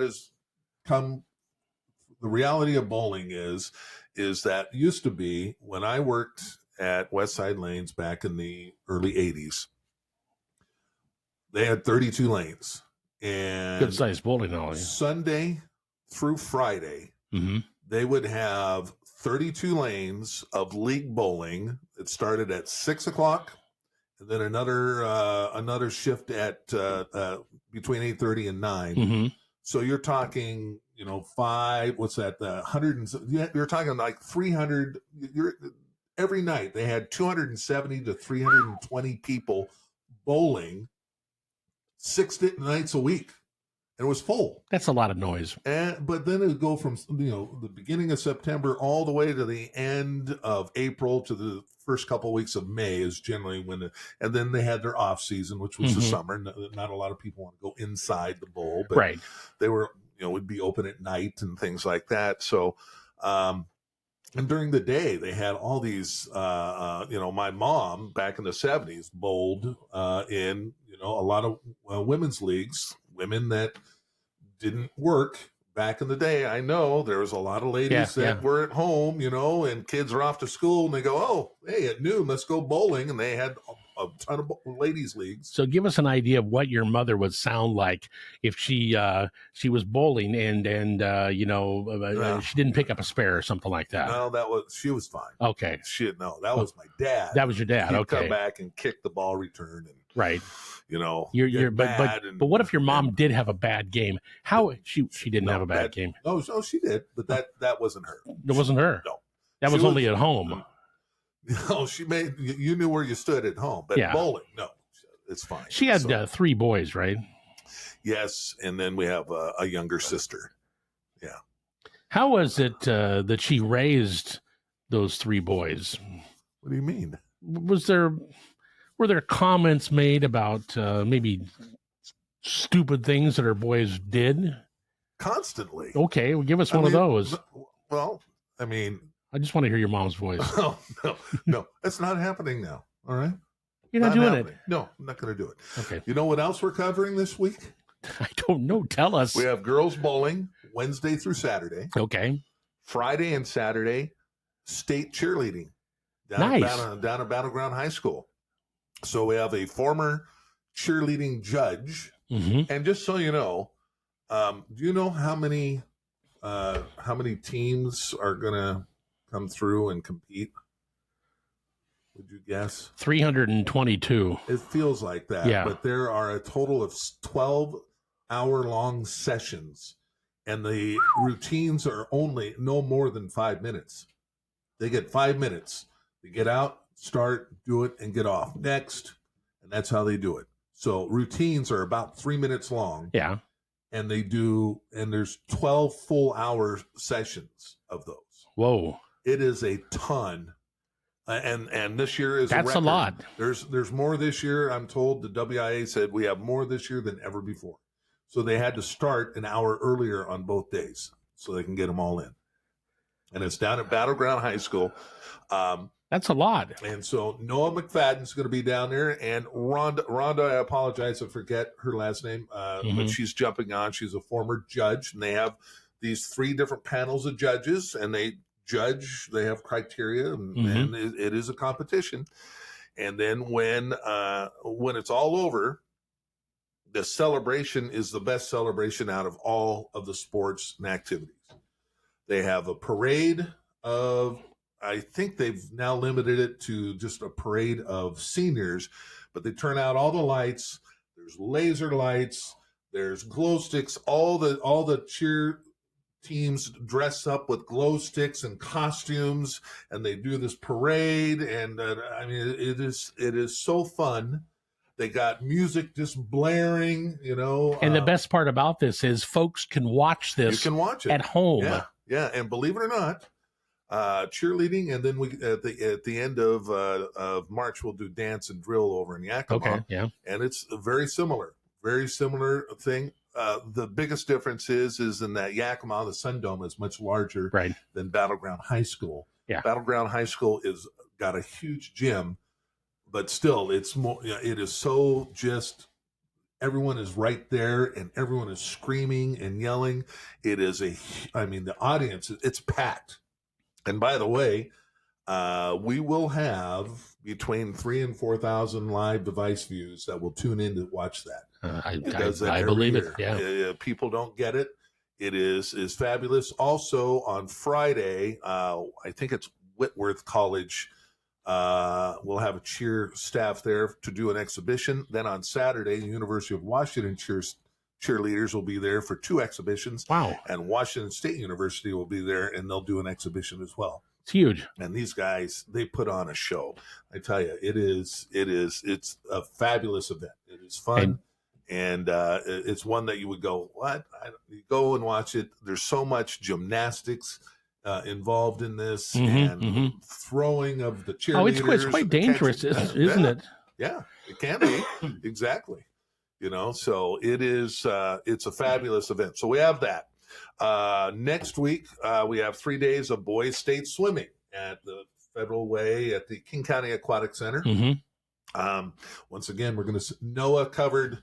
is come. The reality of bowling is that used to be when I worked at Westside Lanes back in the early 80s. They had 32 lanes, and Good sized bowling alley. Sunday through Friday, Mm-hmm. they would have 32 lanes of league bowling. It started at 6 o'clock, and then another shift at between 8:30 and 9. Mm-hmm. So you're talking, five. What's that? 100. You're talking like 300. Every night they had 270 to 320 people bowling 6 nights a week, and it was full. That's a lot of noise. But then it would go from the beginning of September all the way to the end of April to the first couple of weeks of May is generally and then they had their off season, which was the Mhm. summer. Not a lot of people want to go inside the bowl, but Right. they were would be open at night and things like that. So, and during the day they had all these. My mom back in the 70s bowled in a lot of women's leagues, women that didn't work back in the day. I know there was a lot of ladies that were at home, and kids are off to school and they go, oh, hey, at noon, let's go bowling. And they had a ton of ladies leagues. So give us an idea of what your mother would sound like if she was bowling and she didn't pick up a spare or something like that. No, she was fine. Okay. That was my dad. That was your dad. He'd Okay. come back and kick the ball return and Right. get mad But what if your mom did have a bad game? How she didn't have a bad game? Oh, she did, but that wasn't her. It wasn't her. No. That She was only was- at home. No, you knew where you stood at home, but Yeah. bowling, no, it's fine. She had So, 3 boys, right? Yes, and then we have a younger sister. How was it that she raised those 3 boys? What do you mean? Were there comments made about maybe stupid things that her boys did? Constantly. Okay, well, give us one of those. Well, I mean, I just want to hear your mom's voice. oh, no, it's not happening now. All right, You're not doing happening. No, I'm not going to do it. Okay. You know what else we're covering this week? I don't know. Tell us. We have girls bowling Wednesday through Saturday. Okay. Friday and Saturday, state cheerleading Nice. down at Battleground High School. So we have a former cheerleading judge. Mm-hmm. And just so you know, do you know how many teams are going to come through and compete? Would you guess? 322. It feels like that. Yeah. But there are a total of 12-hour-long sessions, and the routines are only no more than 5 minutes. They get 5 minutes. They get out, start, do it, and get off. Next. And that's how they do it. So routines are about 3 minutes long. Yeah. And there's 12 full-hour sessions of those. Whoa. It is a ton. And this year is That's a lot. There's more this year. I'm told the WIA said we have more this year than ever before. So they had to start an hour earlier on both days so they can get them all in. And it's down at Battleground High School. That's a lot. And so Noah McFadden's going to be down there, and Rhonda, I apologize, I forget her last name, but she's jumping on. She's a former judge, and they have these 3 different panels of judges, and they judge. They have criteria, and it is a competition. And then when it's all over, the celebration is the best celebration out of all of the sports and activities. They have a parade of, I think they've now limited it to just a parade of seniors, but they turn out all the lights. There's laser lights. There's glow sticks. All the cheer teams dress up with glow sticks and costumes, and they do this parade. And I mean, it is so fun. They got music just blaring, you know. And the best part about this is folks can watch this. You can watch it at home. Yeah. And believe it or not, cheerleading, and then we at the end of March we'll do dance and drill over in Yakima. Okay, yeah, and it's a very similar thing. The biggest difference is in that Yakima, the Sun Dome is much larger than Battleground High School. Yeah, Battleground High School is got a huge gym, but still, it's more. It is so just. Everyone is right there, and everyone is screaming and yelling. It is the audience, it's packed. And by the way, we will have between 3,000 and 4,000 live device views that will tune in to watch that. I believe it. Yeah, people don't get it. It is fabulous. Also on Friday, I think it's Whitworth College. We'll have a cheer staff there to do an exhibition. Then on Saturday, the University of Washington cheerleaders will be there for 2 exhibitions. Wow. And Washington State University will be there, and they'll do an exhibition as well. It's huge. And these guys, they put on a show. I tell you, it's a fabulous event. It is fun. And it's one that you would go, what? You go and watch it. There's so much gymnastics involved in this, and throwing of the cheerleaders. Oh, it's quite dangerous, isn't it? Yeah, it can be. Exactly. You know, so it's a fabulous event. So we have that. Next week, we have 3 days of boys state swimming at the Federal Way at the King County Aquatic Center. Once again, Noah covered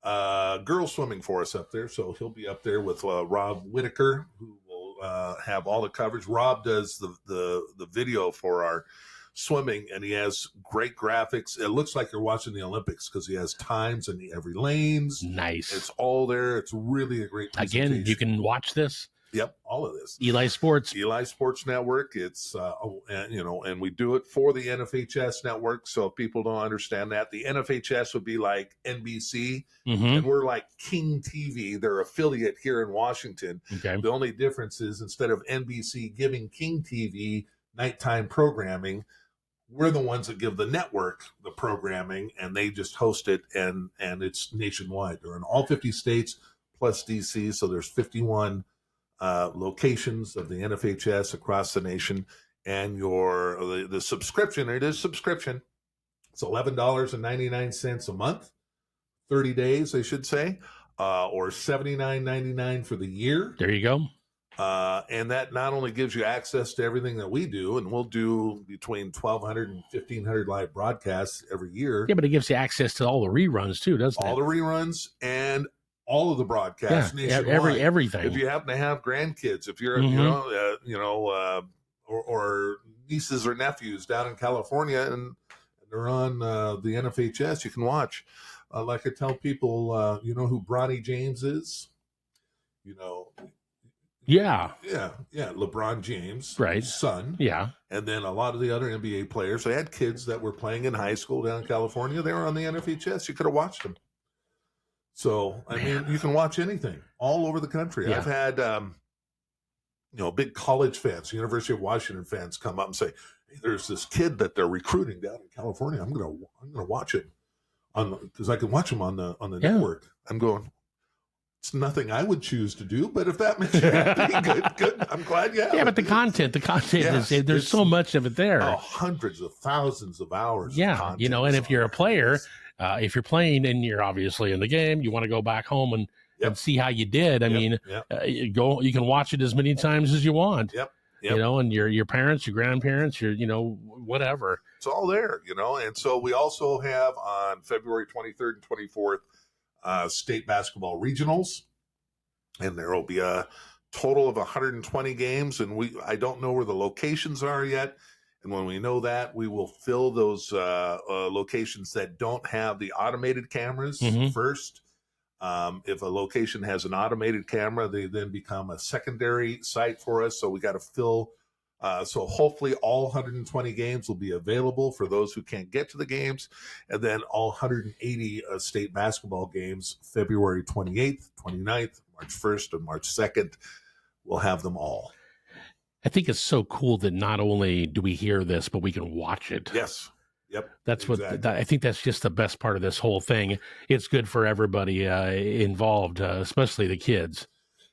girls swimming for us up there, so he'll be up there with Rob Whitaker, who will have all the coverage. Rob does the video for our swimming, and he has great graphics. It looks like you're watching the Olympics because he has times in every lanes. Nice. It's all there. It's really a great presentation. Again, you can watch this. Yep, all of this. Eli Sports Network. It's and we do it for the NFHS network. So if people don't understand that, the NFHS would be like NBC, and we're like King TV, their affiliate here in Washington. Okay. The only difference is instead of NBC giving King TV nighttime programming, we're the ones that give the network the programming, and they just host it, and it's nationwide. They're in all 50 states plus DC, so there's 51 locations of the NFHS across the nation. And the subscription, it is subscription. It's $11.99 a month, 30 days, I should say, or $79.99 for the year. There you go. And that not only gives you access to everything that we do, and we'll do between 1,200 and 1,500 live broadcasts every year. Yeah, but it gives you access to all the reruns too, doesn't it? All the reruns and all of the broadcasts nationwide. Everything. If you happen to have grandkids, if you're or nieces or nephews down in California and they're on the NFHS, you can watch. Like I tell people, you know who Bronny James is? You know. Yeah. LeBron James, right, son. Yeah. And then a lot of the other NBA players, they had kids that were playing in high school down in California. They were on the NFHS. You could have watched them. So, I mean, you can watch anything all over the country. Yeah. I've had, big college fans, University of Washington fans come up and say, hey, there's this kid that they're recruiting down in California. I'm going to watch it because I can watch him on the network. I'm going, it's nothing I would choose to do, but if that makes you happy, good. I'm glad you have. Yeah, but the content Yes, is there's so much of it there. Hundreds of thousands of hours. Yeah, of content and if you're a player, if you're playing and you're obviously in the game, you want to go back home and see how you did. I mean, you can watch it as many times as you want. Yep. And your parents, your grandparents, whatever. It's all there, And so we also have on February 23rd and 24th, state basketball regionals, and there will be a total of 120 games, and I don't know where the locations are yet, and when we know that, we will fill those locations that don't have the automated cameras first. If a location has an automated camera, they then become a secondary site for us, so we got to fill. So hopefully all 120 games will be available for those who can't get to the games. And then all 180 state basketball games, February 28th, 29th, March 1st, and March 2nd, we'll have them all. I think it's so cool that not only do we hear this, but we can watch it. Yes. Yep. That's exactly. I think that's just the best part of this whole thing. It's good for everybody involved, especially the kids.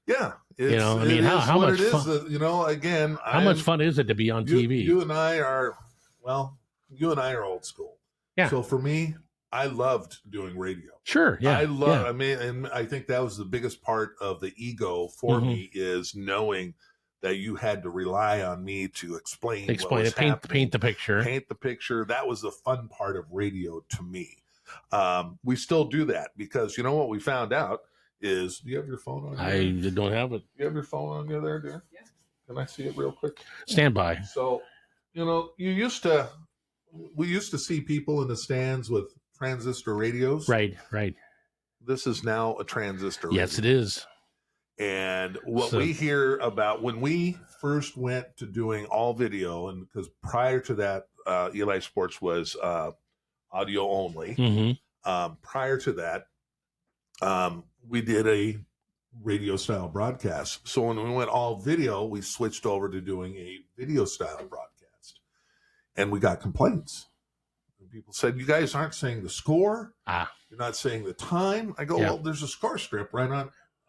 Yeah. How much fun? Again, how much fun is it to be on TV? You and I are old school. Yeah. So for me, I loved doing radio. Sure. Yeah. I mean, and I think that was the biggest part of the ego for me is knowing that you had to rely on me to explain it, paint the picture. Paint the picture. That was the fun part of radio to me. We still do that because you know what we found out is, do you have your phone on? I don't have it. You have your phone on you there, dear? Yeah. Can I see it real quick? Stand by. So, we used to see people in the stands with transistor radios. Right. This is now a transistor. Yes, radio. it is. And what we hear about when we first went to doing all video, and because prior to that, Eli Sports was audio only. Prior to that, we did a radio style broadcast. So when we went all video, we switched over to doing a video style broadcast, and we got complaints. And people said, "You guys aren't saying the score. You're not saying the time." I go, "Well, there's a score strip right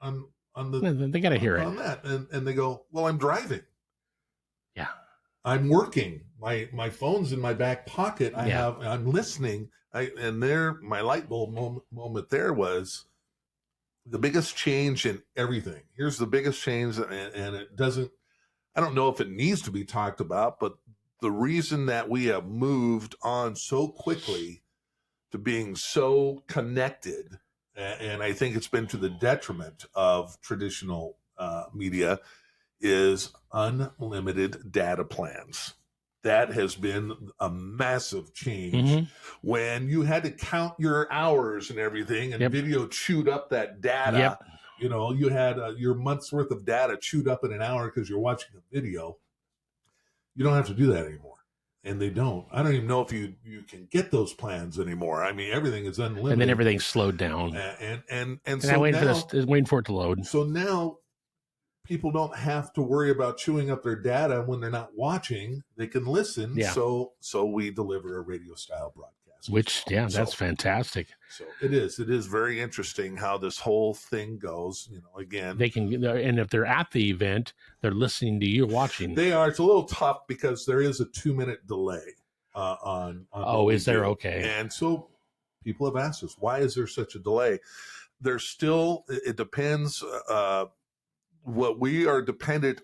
on the." They got to hear on that, and they go, "Well, I'm driving. Yeah, I'm working. My phone's in my back pocket. I'm listening." My light bulb moment there was the biggest change in everything. Here's the biggest change, and it doesn't, I don't know if it needs to be talked about, but the reason that we have moved on so quickly to being so connected, and I think it's been to the detriment of traditional media, is unlimited data plans. That has been a massive change when you had to count your hours and everything, and video chewed up that data. You had your month's worth of data chewed up in an hour because you're watching a video. You don't have to do that anymore. And they don't. I don't even know if you can get those plans anymore. I mean, everything is unlimited. And then everything's slowed down. And so I'm waiting for it to load. So now people don't have to worry about chewing up their data when they're not watching. They can listen. Yeah. So we deliver a radio style broadcast. Which, yeah, that's fantastic. So it is very interesting how this whole thing goes. You know, again, They can, and if they're at the event, they're listening to you watching. they are. It's a little tough because there is a 2-minute delay on. Oh, is there? Okay. And so people have asked us, why is there such a delay? There's still, it depends. What we are dependent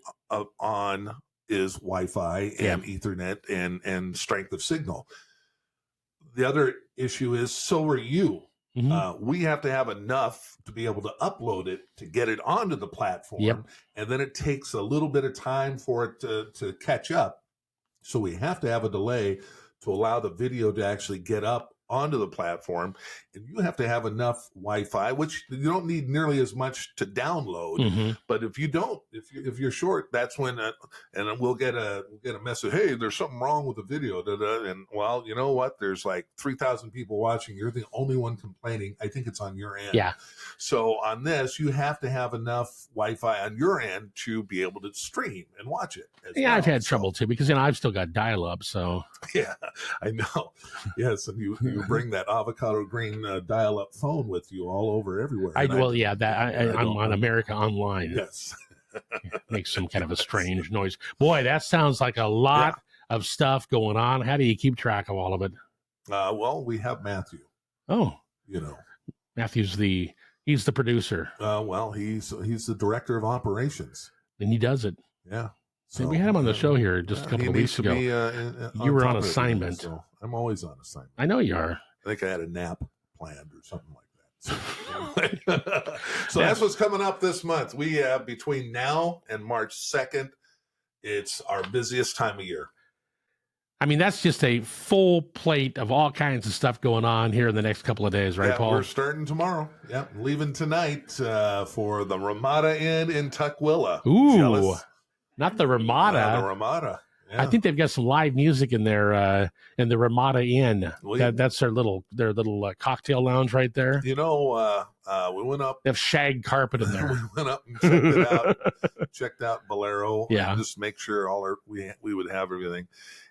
on is Wi-Fi and Ethernet and strength of signal. The other issue is, so are you. We have to have enough to be able to upload it, to get it onto the platform. And then it takes a little bit of time for it to catch up. So we have to have a delay to allow the video to actually get up onto the platform, and you have to have enough Wi-Fi, which you don't need nearly as much to download. But if you don't, if you're short, that's when and we'll get a message. Hey, there's something wrong with the video. And well, you know what? There's like 3,000 people watching. You're the only one complaining. I think it's on your end. Yeah. So on this, you have to have enough Wi-Fi on your end to be able to stream and watch it. Yeah, well. I've had trouble too because I've still got dial-up. So yeah, I know. Yes, and you bring that avocado green dial-up phone with you all over everywhere. I'm on America Online. Yes, makes some kind of a strange noise. Boy, that sounds like a lot of stuff going on. How do you keep track of all of it? Well, we have Matthew. Oh, you know, Matthew's he's the producer. Well, he's the director of operations, and he does it. Yeah. So we had him on the show here just a couple of weeks ago. You were on assignment. So I'm always on assignment. I know you are. I think I had a nap planned or something like that. So that's what's coming up this month. We have between now and March 2nd. It's our busiest time of year. I mean, that's just a full plate of all kinds of stuff going on here in the next couple of days, right, Paul? We're starting tomorrow. Yeah, leaving tonight for the Ramada Inn in Tukwila. Ooh. Jealous? Not the Ramada. The Ramada. Yeah. I think they've got some live music in there in the Ramada Inn. That's their little cocktail lounge right there. You know, we went up. They have shag carpet in there. We went up and checked it out. Checked out Bolero. Yeah. Just to make sure we would have everything.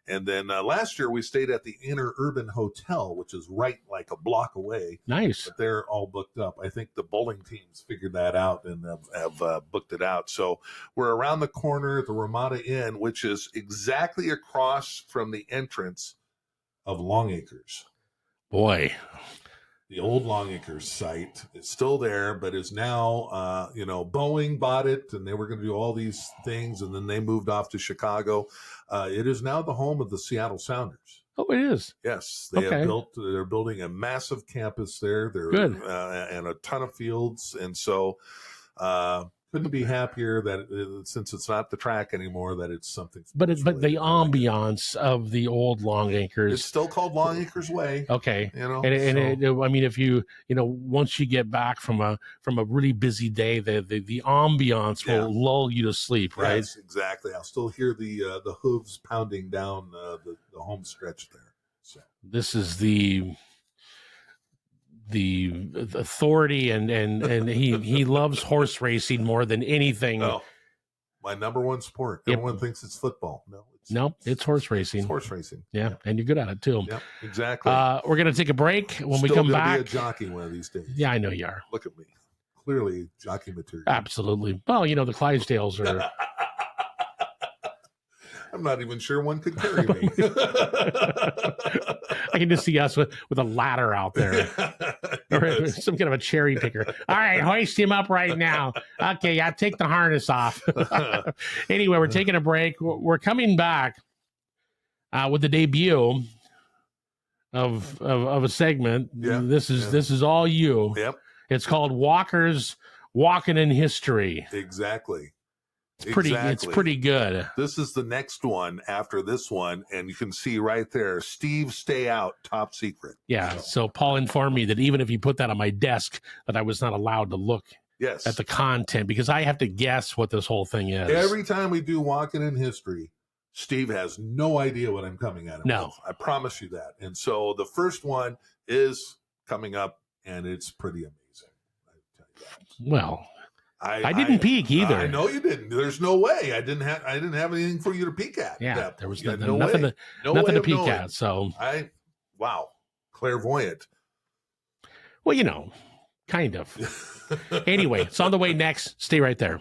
And then last year we stayed at the Inner Urban Hotel, which is right like a block away. Nice. But they're all booked up. I think the bowling teams figured that out and have booked it out. So we're around the corner at the Ramada Inn, which is exactly across from the entrance of Longacres. Boy. The old Longacres site is still there, but is now, Boeing bought it, and they were going to do all these things, and then they moved off to Chicago. It is now the home of the Seattle Sounders. Oh, it is? Yes. They're building a massive campus there. Good. And a ton of fields, and so couldn't be happier that since it's not the track anymore, that it's something. But the ambiance of the old Longacres. It's still called Longacres Way. Okay. I mean, if you once you get back from a really busy day, the ambiance will lull you to sleep, right? Yes, exactly. I'll still hear the hooves pounding down the home stretch there. So this is the authority and he loves horse racing more than anything. Oh, my number one sport. Everyone thinks it's football. It's horse racing. It's horse racing. Yeah, and you're good at it too. Yeah, exactly. We're gonna take a break. When we Still come back, be a jockey one of these days. Yeah, I know you are. Look at me. Clearly jockey material. Absolutely. Well, the Clydesdales are. I'm not even sure one could carry me. I can just see us with a ladder out there. Or some kind of a cherry picker. All right, hoist him up right now. Okay, I'll take the harness off. Anyway, we're taking a break. We're coming back with the debut of a segment. Yeah, this is all you. Yep. It's called Walker's Walking in History. Exactly. It's pretty good. This is the next one after this one, and you can see right there, Steve, stay out, top secret. Yeah. So Paul informed me that even if you put that on my desk, that I was not allowed to look at the content because I have to guess what this whole thing is. Every time we do Walking in History, Steve has no idea what I'm coming at him with. I promise you that. And so the first one is coming up, and it's pretty amazing. I tell you that. Well, I didn't peek either. I know you didn't. There's no way. I didn't have anything for you to peek at. Yeah, there was nothing, no nothing, way. nothing way to of peek knowing. at. So wow, clairvoyant. well, kind of. Anyway, it's on the way next. Stay right there.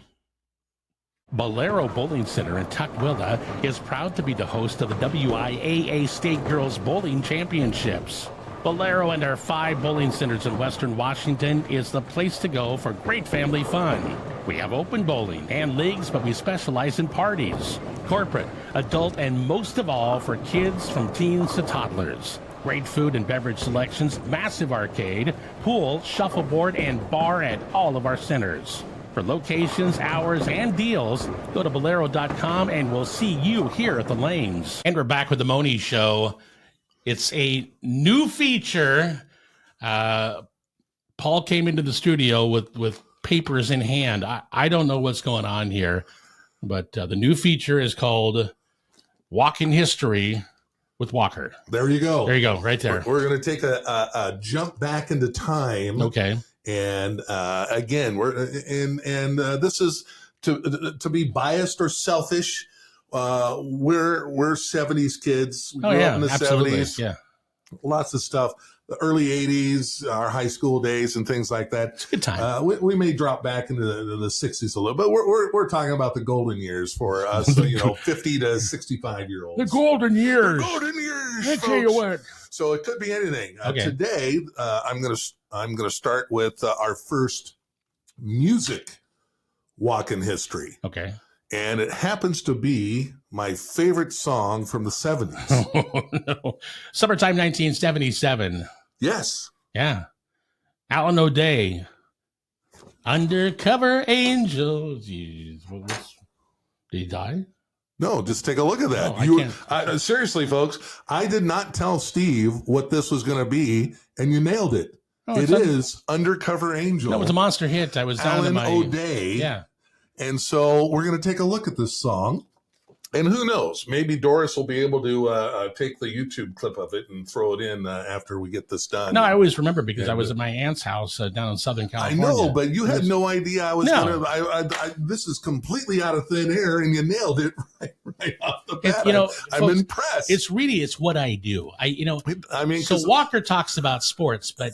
Bolero Bowling Center in Tukwila is proud to be the host of the WIAA State Girls Bowling Championships. Bolero and our 5 bowling centers in Western Washington is the place to go for great family fun. We have open bowling and leagues, but we specialize in parties, corporate, adult, and most of all for kids from teens to toddlers. Great food and beverage selections, massive arcade, pool, shuffleboard, and bar at all of our centers. For locations, hours, and deals, go to Bolero.com and we'll see you here at the Lanes. And we're back with the Mohney Show. It's a new feature. Paul came into the studio with papers in hand. I don't know what's going on here, but the new feature is called Walk in History with Walker. There you go. There you go, right there. We're going to take a jump back into time. Okay. And again, this is to be biased or selfish. We're 70s kids. We grew up in the absolutely. 70s. Yeah. Lots of stuff. The early 80s, our high school days and things like that. It's a good time. We may drop back into the 60s a little, but we're talking about the golden years for us, 50 to 65 year olds. The golden years. The golden years. I tell you what. So it could be anything. Okay. Today, I'm gonna start with our first music walk in history. Okay. And it happens to be my favorite song from the 70s. Oh, no. Summertime 1977. Yes. Yeah. Alan O'Day. Undercover Angel. Jeez, did he die? No, just take a look at that. No, I can't. Seriously, folks, I did not tell Steve what this was going to be, and you nailed it. Oh, it is Undercover Angel. No, it was a monster hit. I was down to Alan my... O'Day. Yeah. And so we're going to take a look at this song. And who knows? Maybe Doris will be able to take the YouTube clip of it and throw it in after we get this done. No, I always remember because I was at my aunt's house down in Southern California. I know, but you had no idea I was going to. This is completely out of thin air, and you nailed it right off the bat. I'm folks, impressed. It's what I do. So Walker talks about sports, but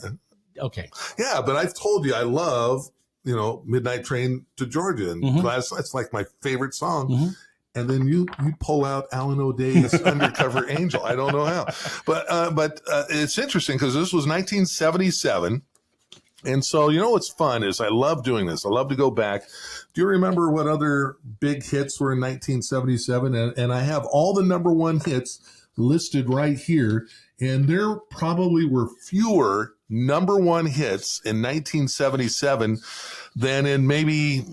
okay. Yeah, but I've told you I love Midnight Train to Georgia, and that's like my favorite song. Mm-hmm. And then you pull out Alan O'Day's Undercover Angel. I don't know how, but it's interesting because this was 1977, and so what's fun is I love doing this. I love to go back. Do you remember what other big hits were in 1977? And I have all the number one hits listed right here, and there probably were fewer number one hits in 1977 than in maybe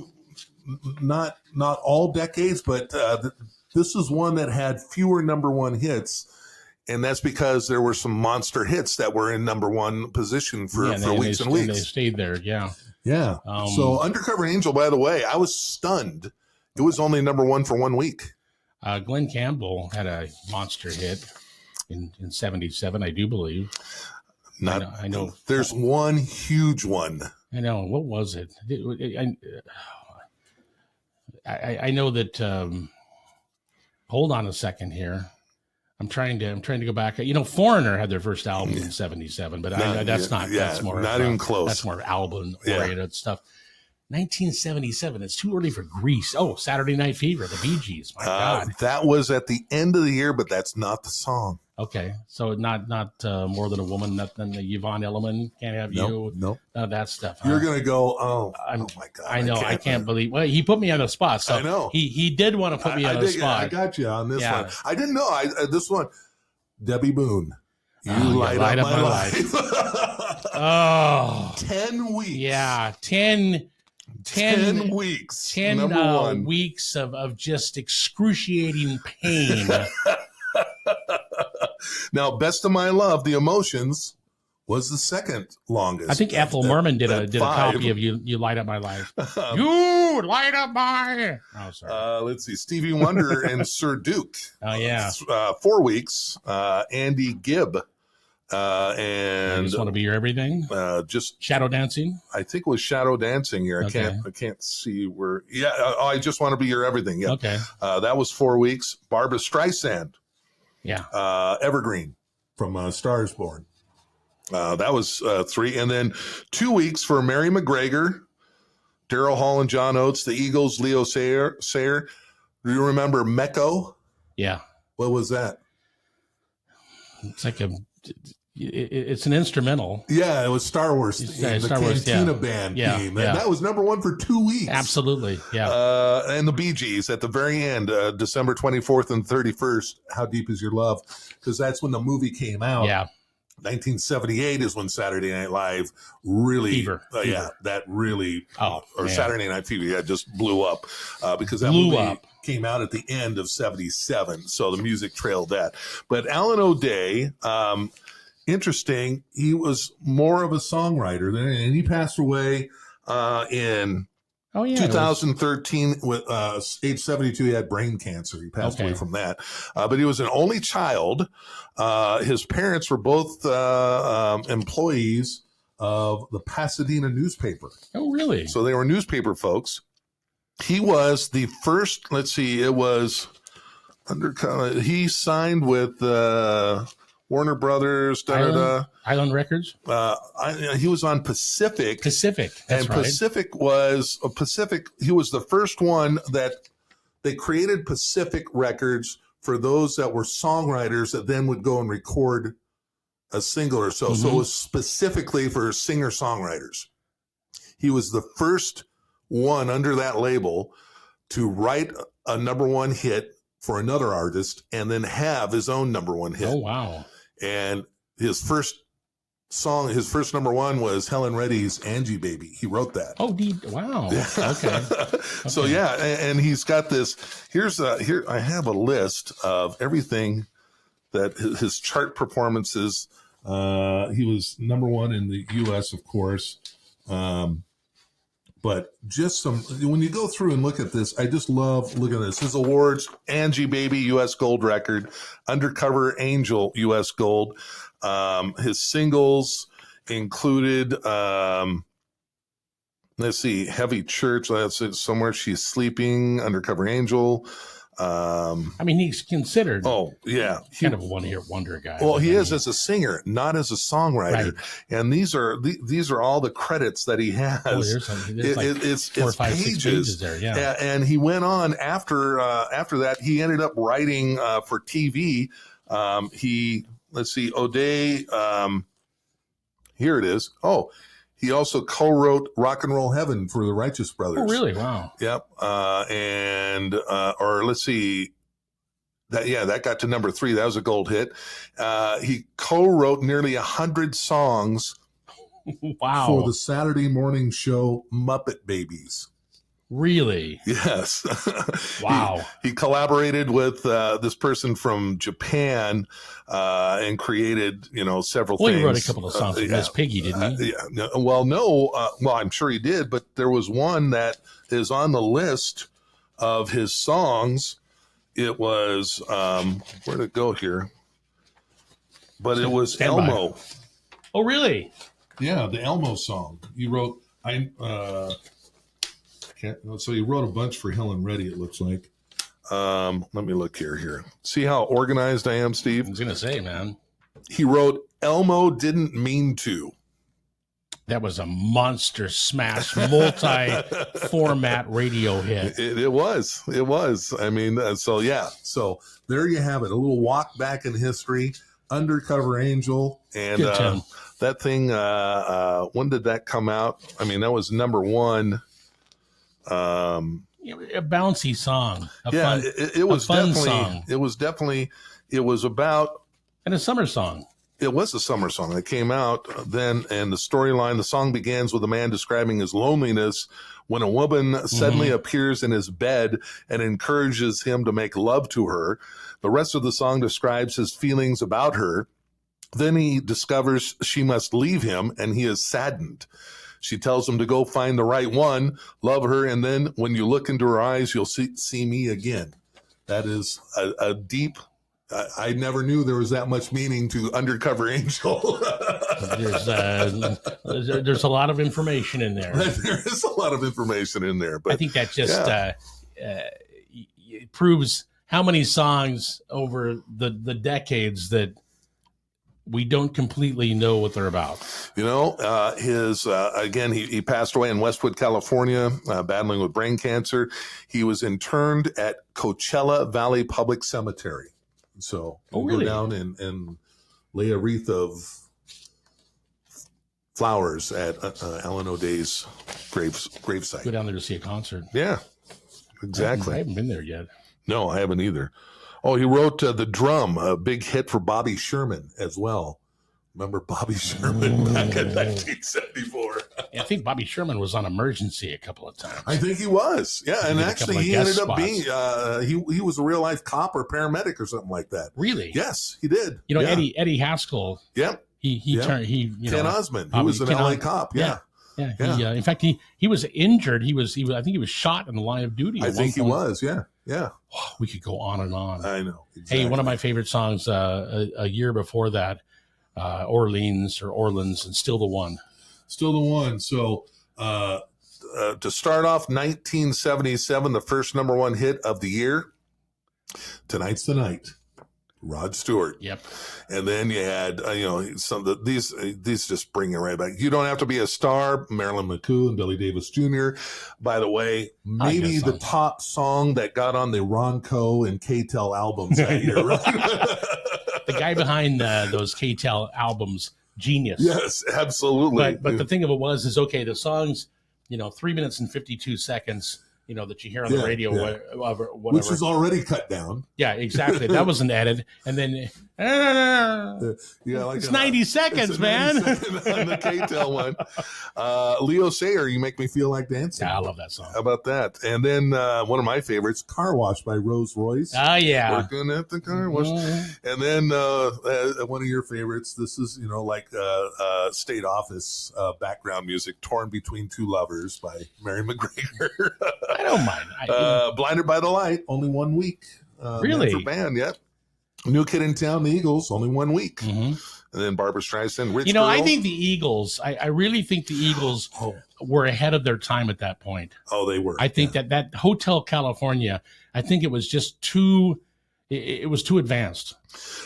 not all decades, but this is one that had fewer number one hits, and that's because there were some monster hits that were in number one position for weeks and weeks. And they stayed there, yeah. Yeah. So Undercover Angel, by the way, I was stunned. It was only number one for 1 week. Glenn Campbell had a monster hit in 77, I do believe. I know. There's one huge one. I know. What was it? I know that. Hold on a second here. I'm trying to go back. Foreigner had their first album in 77, but that's more not even close. That's more album oriented stuff. 1977. It's too early for Grease. Oh, Saturday Night Fever, the Bee Gees. My God, that was at the end of the year, but that's not the song. Okay, so not More Than a Woman, nothing. Yvonne Elliman, Can't Have You. Nope. That stuff. You're gonna go. Oh my God! I know. I can't believe. Well, he put me on the spot. So I know he did want to put me on the spot. I got you on this one. I didn't know. This one, Debbie Boone. You light up my life. Oh, 10 weeks. Yeah, 10 weeks. 10 weeks of just excruciating pain. Now, Best of My Love, The Emotions, was the second longest. I think Ethel Merman did a copy of You Light Up My Life. You light up my... Oh, sorry. Let's see. Stevie Wonder and Sir Duke. Oh, yeah. 4 weeks. Andy Gibb I And just want to be your everything. just Shadow dancing. I think it was Shadow Dancing here. Okay. I can't see where. Yeah, I just want to be your everything. Yeah, Okay. that was 4 weeks. Barbra Streisand, Yeah. Evergreen from Stars Born. That was 3, and then 2 weeks for Mary McGregor, Daryl Hall and John Oates, the Eagles, Leo Sayer. Do you remember Mecco? Yeah. What was that? It's like it's an instrumental. Yeah, it was Star Wars. Yeah, the Star Wars, Cantina yeah. Band Yeah, theme. yeah. That was number 1 for 2 weeks. Absolutely. Yeah. And the Bee Gees at the very end, December 24th and 31st. How Deep Is Your Love? Because that's when the movie came out. Yeah. 1978 is when Saturday Night Live really, Fever. Yeah, that really, Oh, or man. Saturday Night Fever, yeah, just blew up because that Blew movie up. came out at the end of 77. So the music trailed that. But Alan O'Day, interesting, he was more of a songwriter than, and he passed away in Oh yeah. 2013 with age 72. He had brain cancer. He passed away from that. But he was an only child. His parents were both employees of the Pasadena newspaper. Oh really? So they were newspaper folks. He was the first, let's see, it was he signed with Warner Brothers, Island Records. he was on Pacific. Pacific. That's And right. Pacific. He was the first one that they created Pacific Records for those that were songwriters that then would go and record a single or so. So it was specifically for singer-songwriters. He was the first one under that label to write a number 1 hit for another artist and then have his own number 1 hit. Oh wow. And his first song, his first number 1 was Helen Reddy's Angie Baby. He wrote that. Oh, wow. Okay. So yeah, and he's got this. Here I have a list of everything that his chart performances. He was number 1 in the U.S., of course. But just when you go through and look at this, I just love looking at this. His awards: Angie Baby, U.S. Gold record; Undercover Angel, U.S. Gold. His singles included, let's see, Heavy Church. That's it. Somewhere She's Sleeping, Undercover Angel. I mean, he's considered. Oh yeah, kind of a one-hit wonder guy. Well, he is as a singer, not as a songwriter. Right. And these are all the credits that he has. Oh, there's like it's 4 or 5, 6 pages. pages there. Yeah. And he went on after that. He ended up writing for TV. Let's see, O'Day. Here it is. Oh, he also co-wrote "Rock and Roll Heaven" for the Righteous Brothers. Oh, really? Wow. Yep. Or let's see. That got to number 3. That was a gold hit. He co-wrote nearly 100 songs Wow. for the Saturday morning show Muppet Babies. Really? Yes. Wow. He collaborated with this person from Japan and created, several things. Well, he wrote a couple of songs with Miss Piggy, didn't he? I'm sure he did, but there was one that is on the list of his songs. It was, where'd it go here? But it was Stand by. Elmo. Oh, really? Yeah, the Elmo song. He wrote, so he wrote a bunch for Helen Reddy, it looks like. Let me look here. See how organized I am, Steve? I was going to say, man. He wrote Elmo Didn't Mean To. That was a monster smash, multi-format radio hit. It was. I mean, so there you have it. A little walk back in history. Undercover Angel. And that thing, when did that come out? I mean, that was number 1. A bouncy song. It was fun definitely song. It was about, and a summer song. It was a summer song that came out then, and the song begins with a man describing his loneliness when a woman suddenly appears in his bed and encourages him to make love to her. The rest of the song describes his feelings about her. Then he discovers she must leave him, and he is saddened. She tells him to go find the right one, love her, and then when you look into her eyes, you'll see me again. That is a deep I never knew there was that much meaning to Undercover Angel. There's a lot of information in there. There is a lot of information in there, but I think that just it proves how many songs over the decades that we don't completely know what they're about. You know, again, he passed away in Westwood, California, battling with brain cancer. He was interned at Coachella Valley Public Cemetery. So really? Go down and lay a wreath of flowers at Alan O'Day's gravesite. Go down there to see a concert. Yeah, exactly. I haven't been there yet. No, I haven't either. Oh, he wrote The Drum, a big hit for Bobby Sherman as well. Remember Bobby Sherman back in 1974? I think Bobby Sherman was on Emergency a couple of times. I think he was. Yeah, and actually he ended up being, he was a real life cop or paramedic or something like that. Really? Yes, he did. You know, yeah. Eddie Haskell. Yep. He turned, Ken Osmond, who was an LA cop. Yeah. Yeah. In fact, he was injured. He was I think he was shot in the line of duty. I think he was. Yeah. Yeah. Oh, we could go on and on. I know. Exactly. Hey, one of my favorite songs a year before that, Orleans and Still the One. Still the One. So to start off 1977, the first number one hit of the year, Tonight's the Night. Rod Stewart. Yep. And then you had, some of these just bring it right back. You Don't Have to Be a Star, Marilyn McCoo and Billy Davis Jr. By the way, maybe the top song that got on the Ronco and K-Tel albums that year. Right? The guy behind those K-Tel albums, genius. Yes, absolutely. But the thing of it was, okay, the songs, 3 minutes and 52 seconds, that you hear on the radio, whatever. Which is already cut down. Yeah, exactly. That wasn't added. And then, it's 90 seconds, 90 man. Seconds on the K-Tel one. Leo Sayer, You Make Me Feel Like Dancing. Yeah, I love that song. How about that? And then one of my favorites, Car Wash by Rose Royce. Oh, yeah. Working at the car wash. Mm-hmm. And then one of your favorites, this is, state office background music, Torn Between Two Lovers by Mary McGregor. I don't mind. Blinded by the Light, only 1 week. Really? For band, yep. New Kid in Town, the Eagles, only 1 week. Mm-hmm. And then Barbra Streisand, Rich Girl. I think the Eagles, I really think the Eagles were ahead of their time at that point. Oh, they were. I think that Hotel California, I think it was just too, it was too advanced.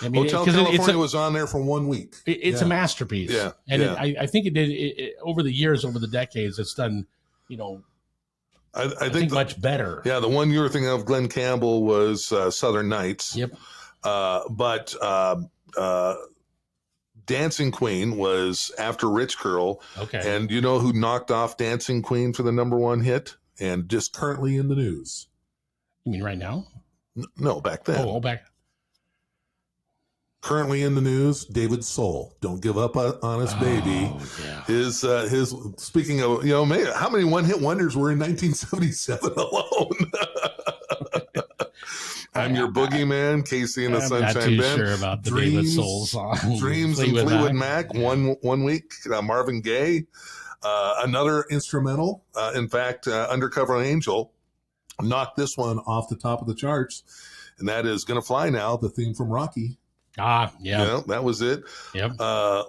I mean, Hotel California was on there for 1 week. It's a masterpiece. Yeah. And I think it did, over the years, over the decades, it's done, I think much better. Yeah, the one you were thinking of, Glenn Campbell, was Southern Nights. Yep. But Dancing Queen was after Rich Girl. Okay. And you know who knocked off Dancing Queen for the number one hit? And just currently in the news. You mean right now? No, back then. Oh, back. Currently in the news, David Soul, Don't Give Up on Us, Baby. Oh, yeah. His speaking of, how many one-hit wonders were in 1977 alone? I'm Your Boogeyman, Casey and the Sunshine Band. I'm not too sure about the David Soul song. Dreams and Fleetwood Mac, yeah. one week. Marvin Gaye, another instrumental. In fact, Undercover Angel knocked this one off the top of the charts, and that is Gonna Fly Now, the theme from Rocky. Ah, yeah. That was it. Yep.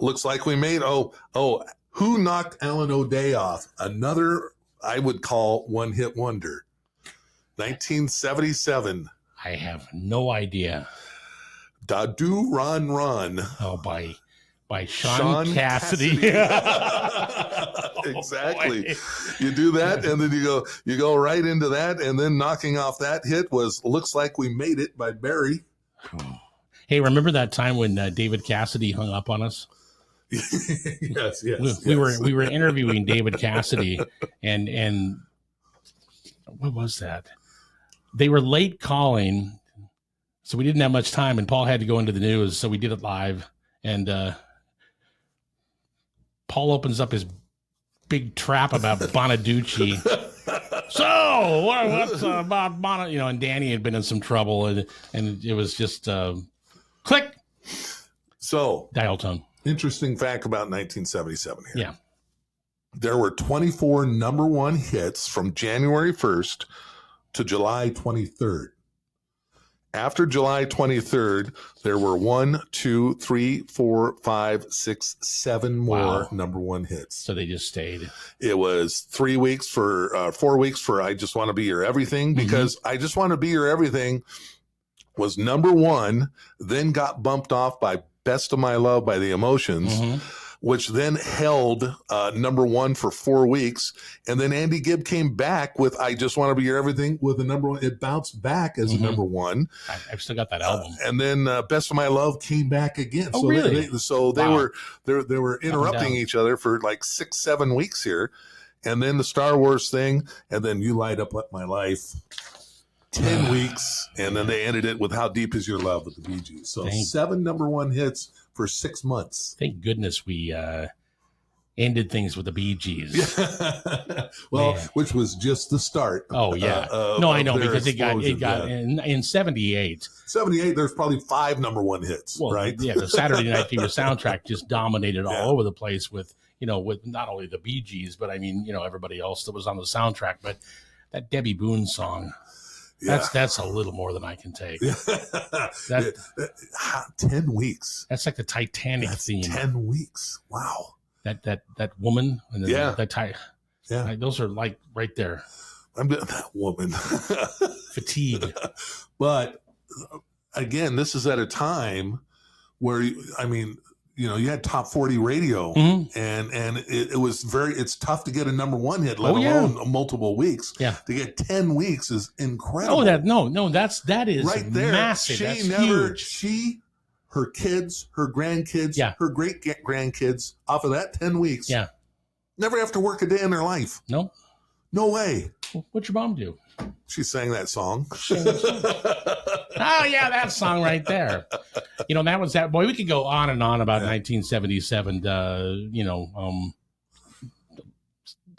Looks like we made, who knocked Alan O'Day off? Another, I would call, one-hit wonder. 1977. I have no idea. Dadu Ron Ron. Oh, by Sean Cassidy. Exactly. You do that, and then you go right into that, and then knocking off that hit was Looks Like We Made It by Barry. Hey, remember that time when David Cassidy hung up on us? Yes. We were interviewing David Cassidy, and what was that? They were late calling, so we didn't have much time, and Paul had to go into the news, so we did it live. And Paul opens up his big trap about Bonaducci. So what's about Bonaducci? And Danny had been in some trouble, and it was just click. So dial tone. Interesting fact about 1977 here. Yeah. There were 24 number one hits from January 1st to July 23rd. After July 23rd, there were 1, 2, 3, 4, 5, 6, 7 more Wow. number one hits. So they just stayed. It was 4 weeks for I Just Want to Be Your Everything, because I Just Want to Be Your Everything was number one, then got bumped off by Best of My Love by The Emotions, which then held number one for 4 weeks. And then Andy Gibb came back with I Just Want to Be Your Everything with a number one. It bounced back as a number one. I've still got that album. And then Best of My Love came back again. Oh, so really? They were interrupting down. each other for like 6-7 weeks here. And then the Star Wars thing, and then You Light Up My Life. 10 weeks, and then they ended it with How Deep Is Your Love with the Bee Gees. So 7 number one hits for 6 months. Thank goodness we ended things with the Bee Gees. Well, Man. which was just the start. Oh yeah, no, I know, because it got in 78. 78. There's probably 5 number one hits, Well, right? Yeah, the Saturday Night Fever soundtrack just dominated all over the place with with not only the Bee Gees, but I mean everybody else that was on the soundtrack. But that Debbie Boone song. That's a little more than I can take. 10 weeks. That's like the Titanic theme. 10 weeks. Wow. That woman and then Yeah. those are like right there. I'm that woman. Fatigue. But again, this is at a time where you had top 40 radio, and it was it's tough to get a number one hit, let alone multiple weeks. Yeah. To get 10 weeks is incredible. Oh, that is right there. massive. That's huge. She, her kids, her grandkids, Yeah. her great grandkids, off of that 10 weeks, Yeah. never have to work a day in their life. No. No way. What'd your mom do? She sang that song. Oh yeah, that song right there. That was that. Boy, we could go on and on about 1977.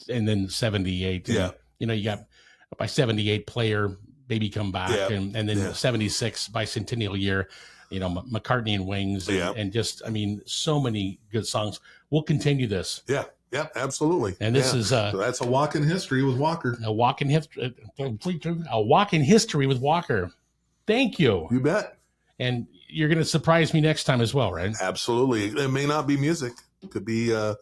And then 78. Yeah. You got by 78 Player, Baby Come Back, and then 76 Bicentennial Year. McCartney and Wings, and just so many good songs. We'll continue this. Yeah. Yeah, absolutely. And this is so that's a walk in history with Walker. A walk in history with Walker. Thank you. You bet. And you're going to surprise me next time as well, right? Absolutely. It may not be music. It could be a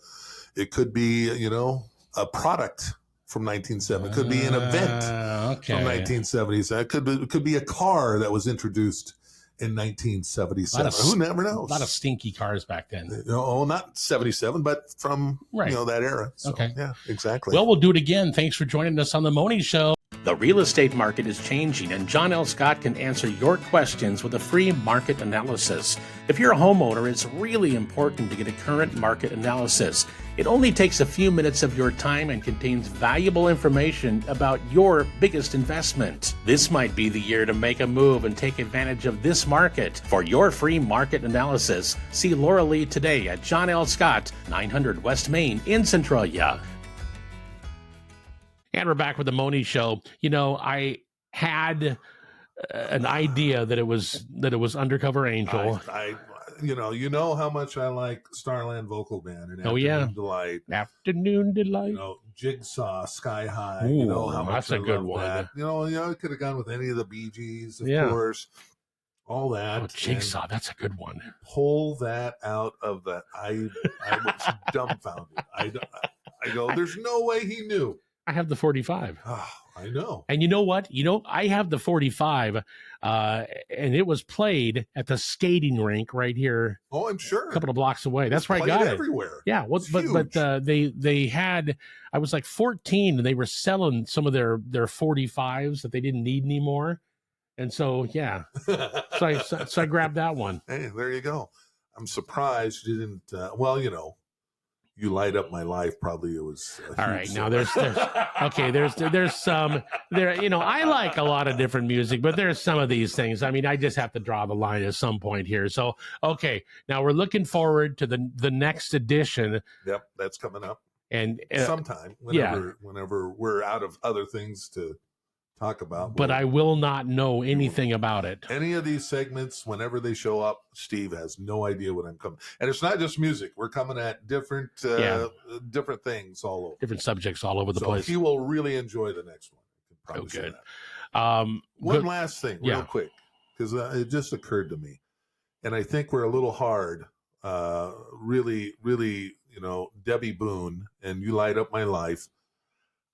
product from 1970. It could be an event from 1970s. It could be a car that was introduced in 1977. Who never knows? A lot of stinky cars back then. No, not 77, but from that era. So, okay. Yeah, exactly. Well, we'll do it again. Thanks for joining us on the Mohney Show. The real estate market is changing, and John L. Scott can answer your questions with a free market analysis. If you're a homeowner, it's really important to get a current market analysis. It only takes a few minutes of your time and contains valuable information about your biggest investment. This might be the year to make a move and take advantage of this market. For your free market analysis, see Laura Lee today at John L. Scott, 900 West Main in Centralia. And we're back with the Mohney Show. I had an idea that it was Undercover Angel. You know how much I like Starland Vocal Band and Afternoon Delight. Afternoon Delight. Jigsaw, Sky High. Ooh, how much that's a I good love one. that. I could have gone with any of the Bee Gees, of course. All that. Oh, Jigsaw, that's a good one. Pull that out of that. I was dumbfounded. I go, there's no way he knew. I have the 45. Oh, I know. And you know what? I have the 45, and it was played at the skating rink right here. Oh, I'm sure. A couple of blocks away. That's where I got it. Everywhere. Yeah. But they had, I was like 14, and they were selling some of their 45s that they didn't need anymore. And so, yeah. so I grabbed that one. Hey, there you go. I'm surprised you didn't, You Light Up My Life, probably it was all right. Now there's some there, I like a lot of different music, but there's some of these things. I just have to draw the line at some point here. So, okay, now we're looking forward to the next edition. Yep, that's coming up. And sometime whenever we're out of other things to talk about. But I will not know anything about it. Any of these segments, whenever they show up, Steve has no idea what I'm coming. And it's not just music. We're coming at different things all over. Different subjects all over the place. He will really enjoy the next one. Oh, good. One last thing, real quick. because it just occurred to me. And I think we're a little hard, really, Debbie Boone, and You Light Up My Life.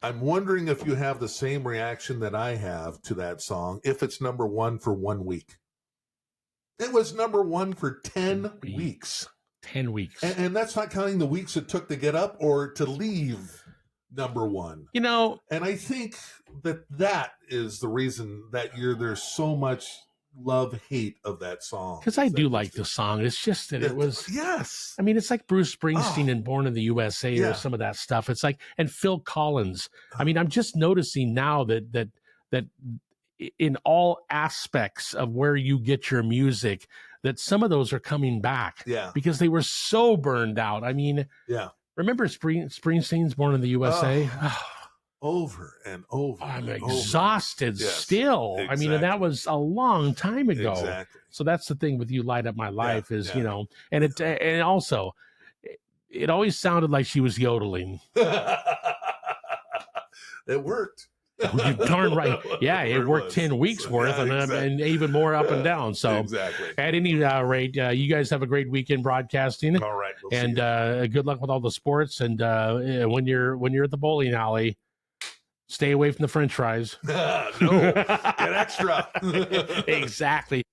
I'm wondering if you have the same reaction that I have to that song, if it's number one for 1 week. It was number one for 10 weeks. 10 weeks. And that's not counting the weeks it took to get up or to leave number one. And I think that is the reason that there's so much love-hate of that song. Because I do like the song. It's just that it was... Yes. I mean, it's like Bruce Springsteen and Born in the USA or some of that stuff. It's like... And Phil Collins. I mean, I'm just noticing now that in all aspects of where you get your music, that some of those are coming back. Yeah. Because they were so burned out. I mean... Yeah. Remember Springsteen's Born in the USA? Over and over. I'm and exhausted over. Yes, still. exactly. I mean, and that was a long time ago. Exactly. So that's the thing with You Light Up My Life is, and also it always sounded like she was yodeling. It worked. You're darn right. Yeah, it worked 10 weeks worth and even more up and down. So at any rate, you guys have a great weekend broadcasting. All right. And good luck with all the sports. And when you're at the bowling alley, stay away from the French fries. No, get extra. Exactly.